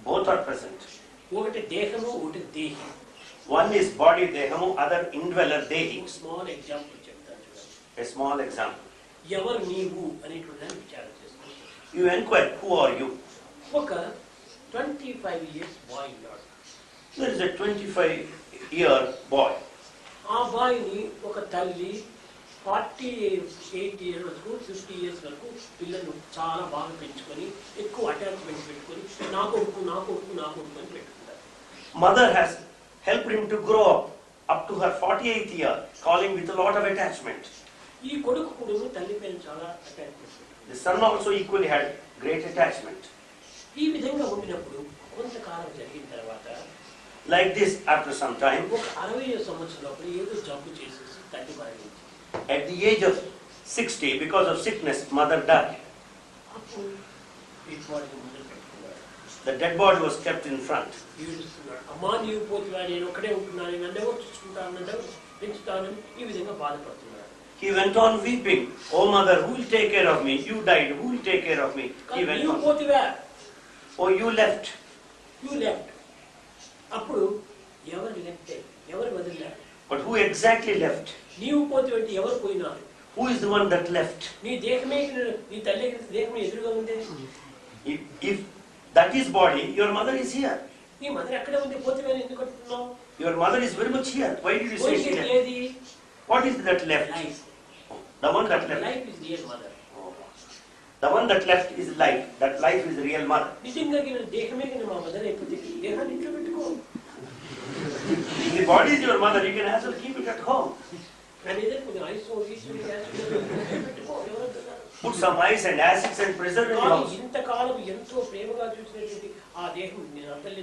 Both are present. ఒకటి దేహము ఒకటి దేహి. One is body dehamu, other indweller dehi. Small example చెప్తాను చూడండి. A small example. ఎవరు నీవు అనేటువంటి దాన్ని విచారణ చేసుకోండి. You inquire, who are you? ఒక 25 years బాయ్ ఉన్నాడు. There is a 25-year boy. ఆ బాయ్ని ఒక తల్లి 48 years వరకు 50 years వరకు పిల్లలు చాలా బాగా పెంచుకొని ఎక్కువ అటాచ్మెంట్ పెట్టుకొని నా కొడుకు అని పెట్టుకుంటారు. Mother has helped him to grow up to her 48th year, calling with a lot of attachment. ఈ కొడుకు కూడా తల్లి పైన చాలా attachment. The son also equally had great attachment. ఈ విధంగా ఉండినప్పుడు కొంతకాలం జరిగిన తర్వాత Like this, after some time, ఒక 60 సంవత్సరాలప్పుడు ఏదో జబ్బు చేసేసి తల్లి మరణించింది. at the age of 60, because of sickness, mother died. అప్పుడు ఈ బాడీ ముందు పెట్టుకున్నాడు. The dead body was kept in front. ఏడుస్తున్నాడు. అమ్మా నీవు పోతివా, నేను ఒక్కడే ఉంటున్నాను, నన్ను ఎవరు చూసుకుంటాను, నన్ను ఎవరు పెంచుతానని ఈ విధంగా బాధపడుతున్నాడు. He went on weeping. Oh mother, who will take care of me? You died. Who will take care of me? He went నీవు on. పోతివా, Oh, you left. You left. అప్పుడు ఎవరు లెఫ్ట్, ఎవరు వదిలినారు? But who exactly left? నీవు పోతివంటే ఎవరు పోయినారు? Who is the one that left? నీ దేహమే, నీ తల్లి దేహమే ఎదురుగా ఉంది. If that is body, your mother is here. నీ మదర్ అక్కడే ఉంది, పోతివా ఎందుకు అంటున్నావు? Your mother is very much here. Why did you say she left? ఏది? What is that left? Life. The one that left. Life is real mother. The one that left is life. That life is the real mother. నిజంగా దేహమే కానీ మా mother అయిపోతే దేహాన్ని ఇంట్లో పెట్టుకో. If the body is your mother, you can as well keep it at home. దాని మీద కొంచెం ఐస్ పెట్టుకో. ఎవరు అంటున్నారు? Put some ice and acids and preserve it in the కానీ house. ఇంతకాలం ఎంతో ప్రేమగా చూసినటువంటి ఆ దేహం నా తల్లి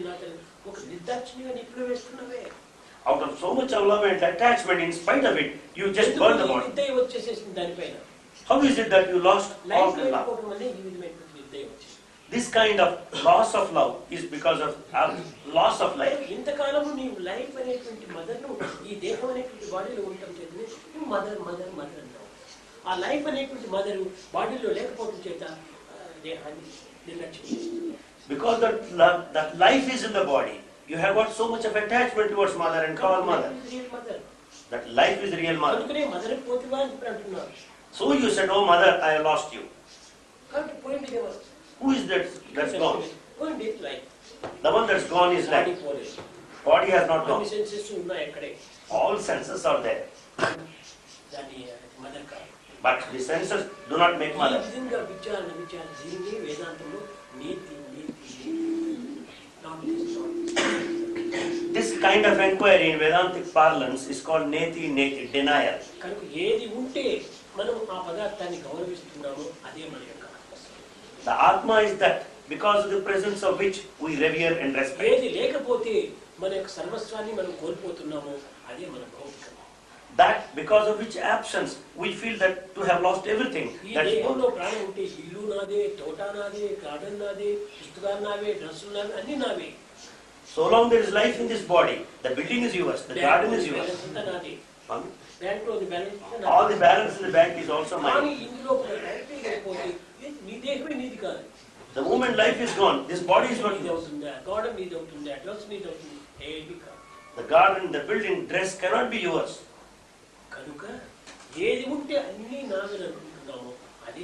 ఒక నిర్దాక్షిణ్యంగా నిప్పులు వేస్తున్నవే. Out of so much of love and attachment, in spite of it, you just burn the body. నిర్దయ వచ్చేసేసింది దానిపైన. How is it that you lost all life the love? లేకపోవడం వల్ల ఈ విధమైనటువంటి నిర్దయ వచ్చింది. This kind of loss of love is because of loss of life. ఇంతకాలము నీవు life అనేటువంటి మదర్ను ఈ దేహం అనేటువంటి బాడీలో ఉండటం చేతనే నువ్వు మదర్ అన్నావు. ఆ లైఫ్ అనేటువంటి మదర్ బాడీలో లేకపోవడం చేత దేహాన్ని నిర్లక్ష్యం చేస్తుంది. Because that life is in the body, you have got so much of attachment towards mother and call mother. Mother That life is real mother. అందుకనే మదర్ పోతివా అని ఇప్పుడు అంటున్నారు. So you said, oh mother, I have lost you. కాబట్టి పోయింది ఎవరు? Who is that's gone? పోయింది life. The one that's gone is body life. పోలేదు. Body has not అన్ని gone. సెన్సెస్ ఉన్నాయి అక్కడే. All senses are there. దాన్ని మదర్ కాదు. But the senses do not make ఈ mother. విధంగా విచారణ దీనిని వేదాంతంలో నీతి not this, not this. This kind of inquiry in Vedantic parlance is called neti, denial. కనుక ఏది ఉంటే మనం ఆ పదార్థాన్ని గౌరవిస్తున్నామో అదే మన యొక్క ఆత్మ. The Atma is that because of the presence of which we revere and respect. ఏది లేకపోతే మన యొక్క సర్వస్వాన్ని మనం కోల్పోతున్నామో అదే మన భౌతికం. That because of which absence we feel that to have lost everything. ఈ That is దేహంలో ప్రాణం ఉంటే ఇల్లు నాదే, తోట నాదే, గార్డెన్ నాదే, పుస్తకాలు నావే, డ్రెస్సులు నావే, అన్ని నావే. so long there is life in this body, the building is yours, the garden is yours. Balance అంతా నాదే. Amen. బ్యాంక్లో బ్యాలెన్స్ అంతా All నాదే. the balance in the bank is also కానీ mine. ఇందులో డైరెక్ట్గా లేకపోతే నీ దేహమే నీది కాదు. The moment life is gone, this body is not నీది yours. అవుతుందా, గార్డెన్ నీది అవుతుందా, డ్రెస్ నీది అవుతుంది, ఏది కాదు. The garden, the building, dress cannot be yours. కనుక ఏది ఉంటే అన్నీ నాదని అనుకుంటున్నాము అది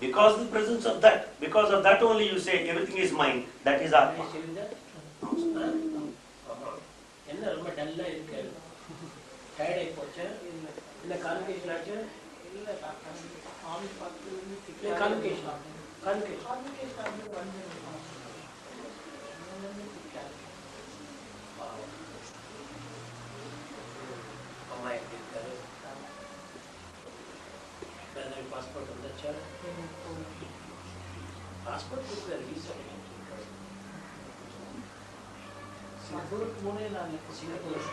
Because the presence of that, because of that only you say everything is mine, that is Atma. என்ன ரொம்ப டல்லா இருக்காரு, டயர்ட் ஆகி போச்சா, என்ன கான்வெகேஷன் ஆச்சு, இல்லை கான்வெகேஷன் அம்மா எப்படி இருக்காரு, பாஸ்போர்ட் வந்துச்சா, పాస్పోర్ట్ கொடுக்குறாரு, వీసా సింగపూర్ పోనే నాకు సింగపూర్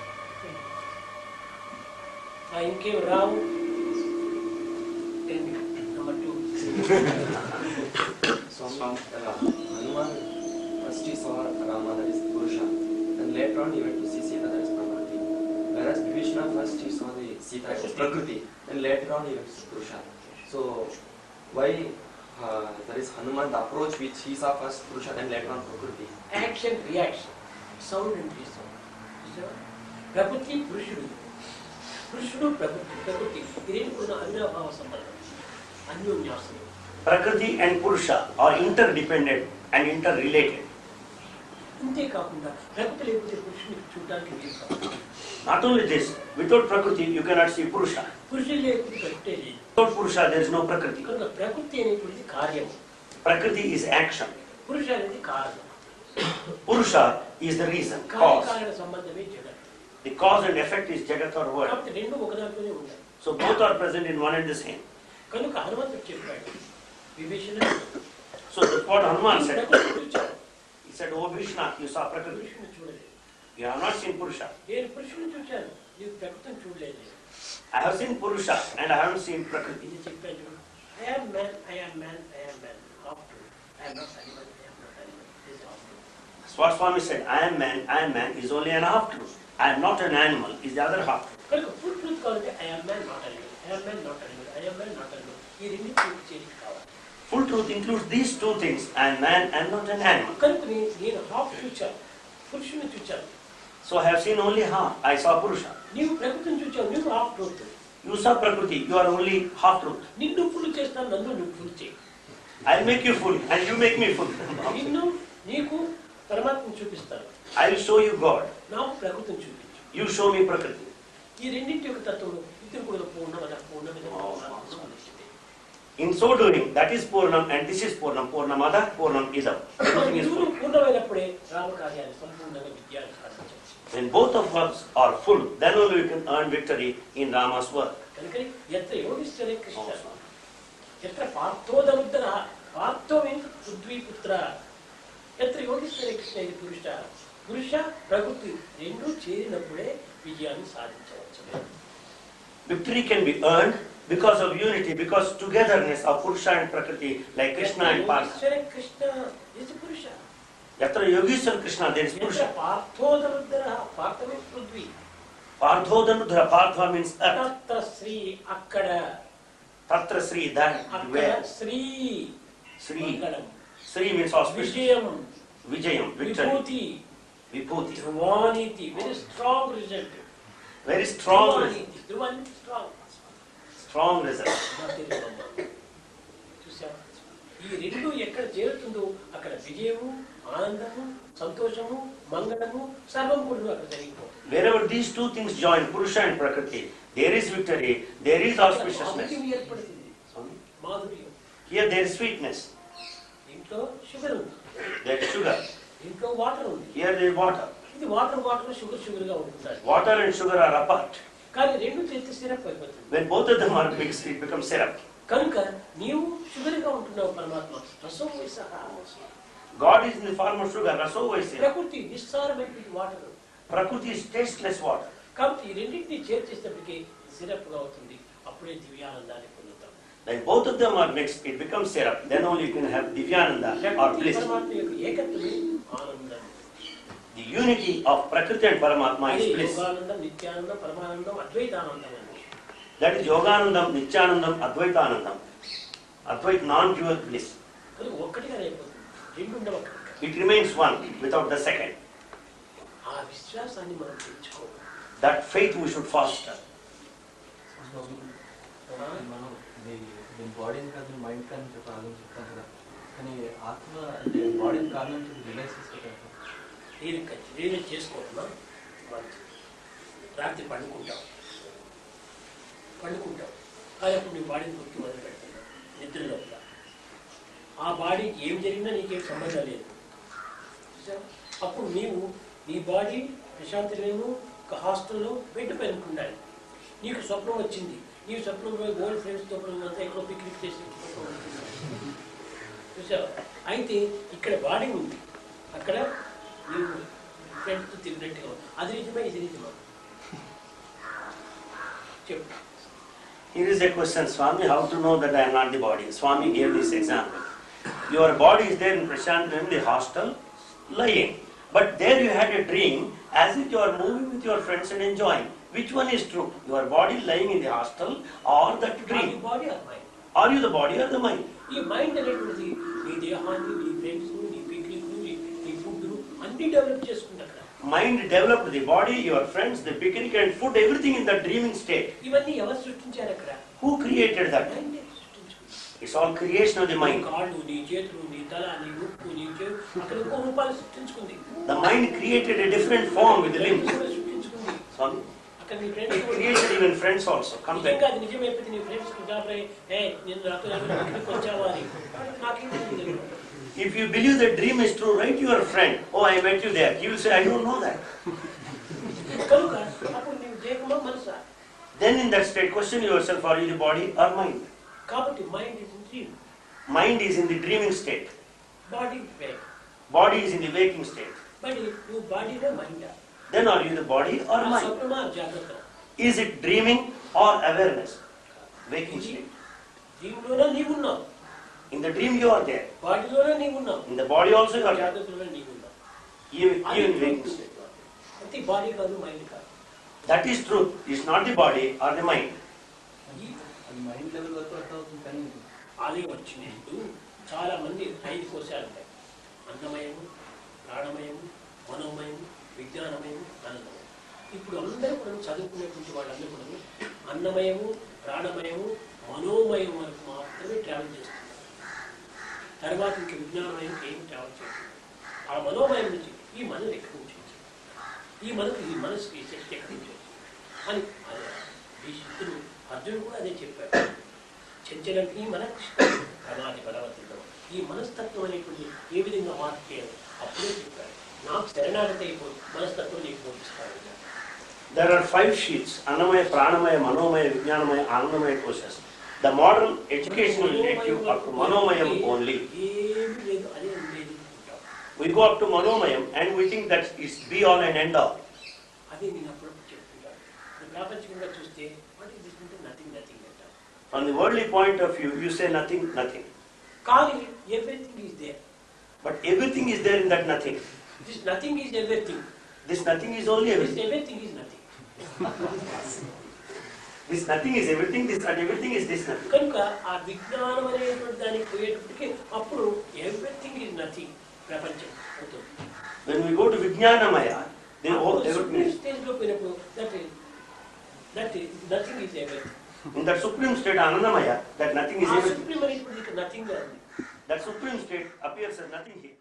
ఇంకేం రావు. Number 2 Hanuman first he saw Rama, that is Purusha, and later on he went to see Sita, that is Prakriti. Whereas Vibhishana first he saw the Sita as Prakriti, and later on he went to Purusha. So why there is Hanuman, the approach which he saw first Purusha and later on Prakriti? Action, reaction, sound and resound. ప్రకృతి పురుషుడు, పురుషుడు ప్రకృతి, ప్రకృతి ఇది కూడా అన్యోభావ సంబంధం, అన్యోన్యాసం. Prakriti and Purusha are interdependent and interrelated. అంతేకాకుండా ప్రకృతి లేకపోతే పురుషుని చూడడానికి వీలు కాదు. Not only this, without Prakriti you cannot see Purusha. పురుషుడు లేకపోతే ప్రకృతి లేదు. Without Purusha there is no Prakriti. కనుక ప్రకృతి అనేటువంటిది కార్యము, Prakriti is action. పురుష అనేది కారణం. Purusha is the reason, cause. కార్యకారణ సంబంధమే జగత్. The cause and effect is Jagat or world. కాబట్టి రెండు ఒకదాంట్లోనే ఉన్నాయి. So both are present in one and the same. కనుక హనుమంతుడు చెప్పాడు Vibhishana, So that's what Hanuman said. ప్రకృతి చూచావు, He said, "Oh Vishnu, you saw Prakriti. పురుషుని చూడలేదు. You have not seen Purusha. నేను పురుషుని చూచాను, నీవు ప్రకృతిని చూడలేదు. I have seen Purusha and I haven't seen Prakriti." ఇది చెప్పాను చూడు. I am man, I am man, I am man. Half truth. I am not animal, I am not animal. This is half truth. That's what Swami said. I am man is only an half truth. I am not an animal is the other half truth. కనుక full truth కావాలంటే I am man, not animal. I am man, not animal. I am man, not animal. ఈ రెండు పూర్తి చేయడానికి కావాలి. Full truth includes these two things. I am man and not an animal. కనుక నేను half చూచాను, పురుషుని చూచాను. So I have seen only half. I saw Purusha. నీవు ప్రకృతిని చూచావు, నీవు half truth. You saw Prakriti. You are only half truth. నిన్ను full చేస్తాను, నన్ను నువ్వు ఫుల్ చేయి. I'll make you full and you make me full. నిన్ను నీకు పరమాత్మను చూపిస్తాను, I will show you God. నాకు ప్రకృతిని చూపించు. You show me Prakriti. ఈ రెండింటి యొక్క తత్వంలో ఇద్దరు కూడా పూర్ణమిద In so doing, that is Purnam and this is Purnam. Purnamada, Purnam Idam. Everything is full. పూర్ణమైనప్పుడే రామకార్యాన్ని సంపూర్ణంగా విద్యాన్ని సాధించవచ్చు. When both of us are full, then only we can earn victory in Rama's work. కనుక ఎత్ర యోగిస్తరే కృష్ణ, ఎత్ర పార్థోదముద్ర, పార్థో means పృథ్వీపుత్ర, ఎత్ర యోగిస్తరే కృష్ణ ఇది పురుష, పురుష ప్రకృతి రెండు చేరినప్పుడే విజయాన్ని సాధించవచ్చు. Victory can be earned because of unity, because togetherness of Purusha and Prakriti, like Krishna and Partha. యోగీశ్వరే Krishna ఇది పురుష. Yatra Yogeshwar Krishna, there is ఎత్ర Purusha. పార్థోదముద్ర, పార్థ మీన్స్ పృథ్వీ, Parthodhanudra, Partha means earth. తత్ర శ్రీ అక్కడ, Tatra Sri, that అక్కడ where. Shri Sri. మంగళం, Sri means auspicious. విజయం, Vijayam, victory. విభూతి, Vibhuti. ధ్రువానీతి, very strong result. Very strong result. ధ్రువానీతి, ధ్రువానీతి స్ట్రాంగ్. Strong result. చూసా, ఈ రెండు ఎక్కడ చేరుతుందో అక్కడ విజయము, ఆనందము, సంతోషము, మంగళము సర్వం కూడా అక్కడ జరిగిపోతుంది. Wherever these two things join, Purusha and Prakriti, there is victory, there is auspiciousness. మాధుర్యం ఏర్పడుతుంది. మాధుర్యం. Here there is sweetness, ఇంట్లో షుగర్ ఉంది, there is sugar. ఇంట్లో వాటర్ ఉంది. Here there is water. ఇది వాటర్ షుగర్ షుగర్ గా ఉంటుంది. Water and sugar are apart. కానీ రెండు చేస్తే సిరప్ అయిపోతుంది. When both of them are mixed, it becomes syrup. కనుక నీవు షుగర్ గా ఉంటున్నావు, పరమాత్మ రసం వేసా. God is in the form of sugar, raso vaisya. ప్రకృతి నిస్సారమైనటువంటి water. Prakriti is tasteless water. కాబట్టి ఈ రెండింటిని చేర్చేటప్పటికి సిరప్ గా అవుతుంది. అప్పుడే దివ్యానందాన్ని పొందుతాం. When both of them are mixed, it becomes syrup. Then only you can have Divyananda or bliss. పరమాత్మ యొక్క ఏకత్వమే ఆనందం. The unity of Prakriti and Paramatma అదే is bliss. యోగానందం, నిత్యానందం, పరమానందం, అద్వైతానందం అని. That is Yoganandam, Nityanandam, Advaitanandam. Advait non-dual bliss. అది ఒక్కటిగా అయిపోతుంది. రెండు ఉండవు అక్కడ. It remains one without the second. ఆ విశ్వాసాన్ని మనం పెంచుకోవాలి. That faith we should foster. మనం దీని బాడీని కాదు మైండ్ కానీ చెప్పాలని చెప్తాను కదా, కానీ ఆత్మ అంటే బాడీని కారణం రిలైజ్ చేసుకోవాలి. రియలైజ్ చేసుకోవాలన్నా రాత్రి పండుకుంటాం కానీ అప్పుడు నీ బాడీని గుర్తు మొదలు పెడుతున్నావు నిద్రలో. ఆ బాడీకి ఏం జరిగినా నీకేం సంబంధం లేదు. అప్పుడు నీవు నీ బాడీ ప్రశాంతి లేవు ఒక హాస్టల్లో బెడ్ పెనుకున్నాడు. నీకు స్వప్నం వచ్చింది, నీవు స్వప్నంలో ఓల్డ్ ఫ్రెండ్స్తో అంతా ఎక్కడో పిక్నిక్ చేసి చూసావా. అయితే ఇక్కడ బాడీ ఉంది, అక్కడ నీవు ఫ్రెండ్స్తో తిరిగినట్టుగా అది నిజమే, ఇది నిజమా చెప్పు. Here is a question, Swami, how to know that I am not the body? Swami gave this example. Your body is there in Prasanthi in the hostel, lying. But there you had a dream as if you are moving with your friends and enjoying. Which one is true? Your body lying in the hostel or that dream? Body or mind. Are you the body or the mind? ఈ mind అనేటువంటిది నీ దేహాన్ని, నీ friends, నీ picnic, నీ food అన్ని develop చేసుకుంటా. Mind developed the body, your friends, the picnic and food, everything in the dreaming state. ఇవన్నీ ఎవరు సృష్టించారు అక్కడ? Who created that? మైండే సృష్టించుకుంది. It's all creation of the mind. కాళ్ళు, నీ చేతులు, నీ తల, నీ ముక్కు, నీ చెవు అక్కడ ఇంకో రూపాలు సృష్టించుకుంది. The mind created a different form with the limbs. సృష్టించుకుంది. Swami, అక్కడ నీ it friends created even friends also. Come back. నిజంగా అది నిజమైపోతే నీ ఫ్రెండ్స్ నేను నాతో పిక్నిక్ వచ్చావా అని నాకేం తెలియదు. If you believe the dream is true, write your friend, oh I met you there. He will say, I don't know that. కనుక అప్పుడు నీవు దేహమా మనసా? Then in that state, question yourself, are you the body or mind? కాబట్టి mind is in dream, Mind is in the dreaming state. Body Wake. Body is in the waking state. మరి నువ్వు బాడీలో మైండా? Then are you the body or mind? స్వప్నమా జాగ్రత్త? Is it dreaming or awareness? Waking state. డ్రీమ్లోనే నీవున్నావు, In the dream you are there. బాడీలోనే నీవున్నావు, In the body also you are there. జాగ్రత్తలోనే నీవున్నావు. Even waking state. అంటే body కాదు, mind కాదు. That is truth. It's not the body or the mind. అది mind level వరకు అర్థం అవుతుంది. కానీ ఆలయం వచ్చినప్పుడు చాలా మంది 5 కోశాలు ఉంటాయి. అన్నమయము, ప్రాణమయము, మనోమయము, విజ్ఞానమయము, ఆనందమయం. ఇప్పుడు అందరూ కూడా చదువుకునేటువంటి వాళ్ళందరూ కూడా అన్నమయము, ప్రాణమయము, మనోమయం వరకు మాత్రమే ట్రావెల్ చేస్తున్నారు. తర్వాత ఇంక విజ్ఞానమయం ఏమి ట్రావెల్ చేస్తుంది. ఆ మనోమయం నుంచి ఈ మనసు ఎక్కడి నుంచి వచ్చింది, ఈ మనసుకి శక్తి ఎక్కడి నుంచి వచ్చింది అని ఈ శక్తులు అర్జునుడు కూడా అదే చెప్పాడు. చంచలం ఈ ప్రమాది బలవతంలో ఈ మనస్తత్వం అనేటువంటి ఏ విధంగా మార్పు చేయాలి అప్పుడే చెప్పాడు. నాకు శరణాగతి అయిపోయి మనస్తత్వం నీకు బోధిస్తాడు. There are 5 sheets: Annamaya, Pranamaya, Manomaya, Vijnanamaya, Anandamaya koshas. The modern education will take you up to Manomayam only. ఏమి లేదు, అదే లేదు. We go up to Manomayam and we think that it's be all and end all. అదే నేను అప్పుడప్పుడు చెప్తుంటాను. ప్రాపంచికంగా చూస్తే what is this అంటే నథింగ్ నథింగ్ అంటారు. From the worldly point of view, you say nothing, nothing. కానీ everything is there. But everything is there in that nothing. This nothing is everything. This nothing is only this everything. Everything is nothing. This nothing is everything, this and everything is this nothing. కనుక ఆ విజ్ఞానం అనేటువంటి దానికి పోయేటప్పటికీ అప్పుడు everything is nothing ప్రపంచం అవుతుంది. When we go to Vijnanamaya, then all everything is. స్టేజ్లో పోయినప్పుడు that nothing is everything. In that supreme state, Anandamaya, that nothing is ఆ everything. సుప్రీం అనేటువంటి నథింగ్ గా ఉంది. That supreme state appears as nothing here.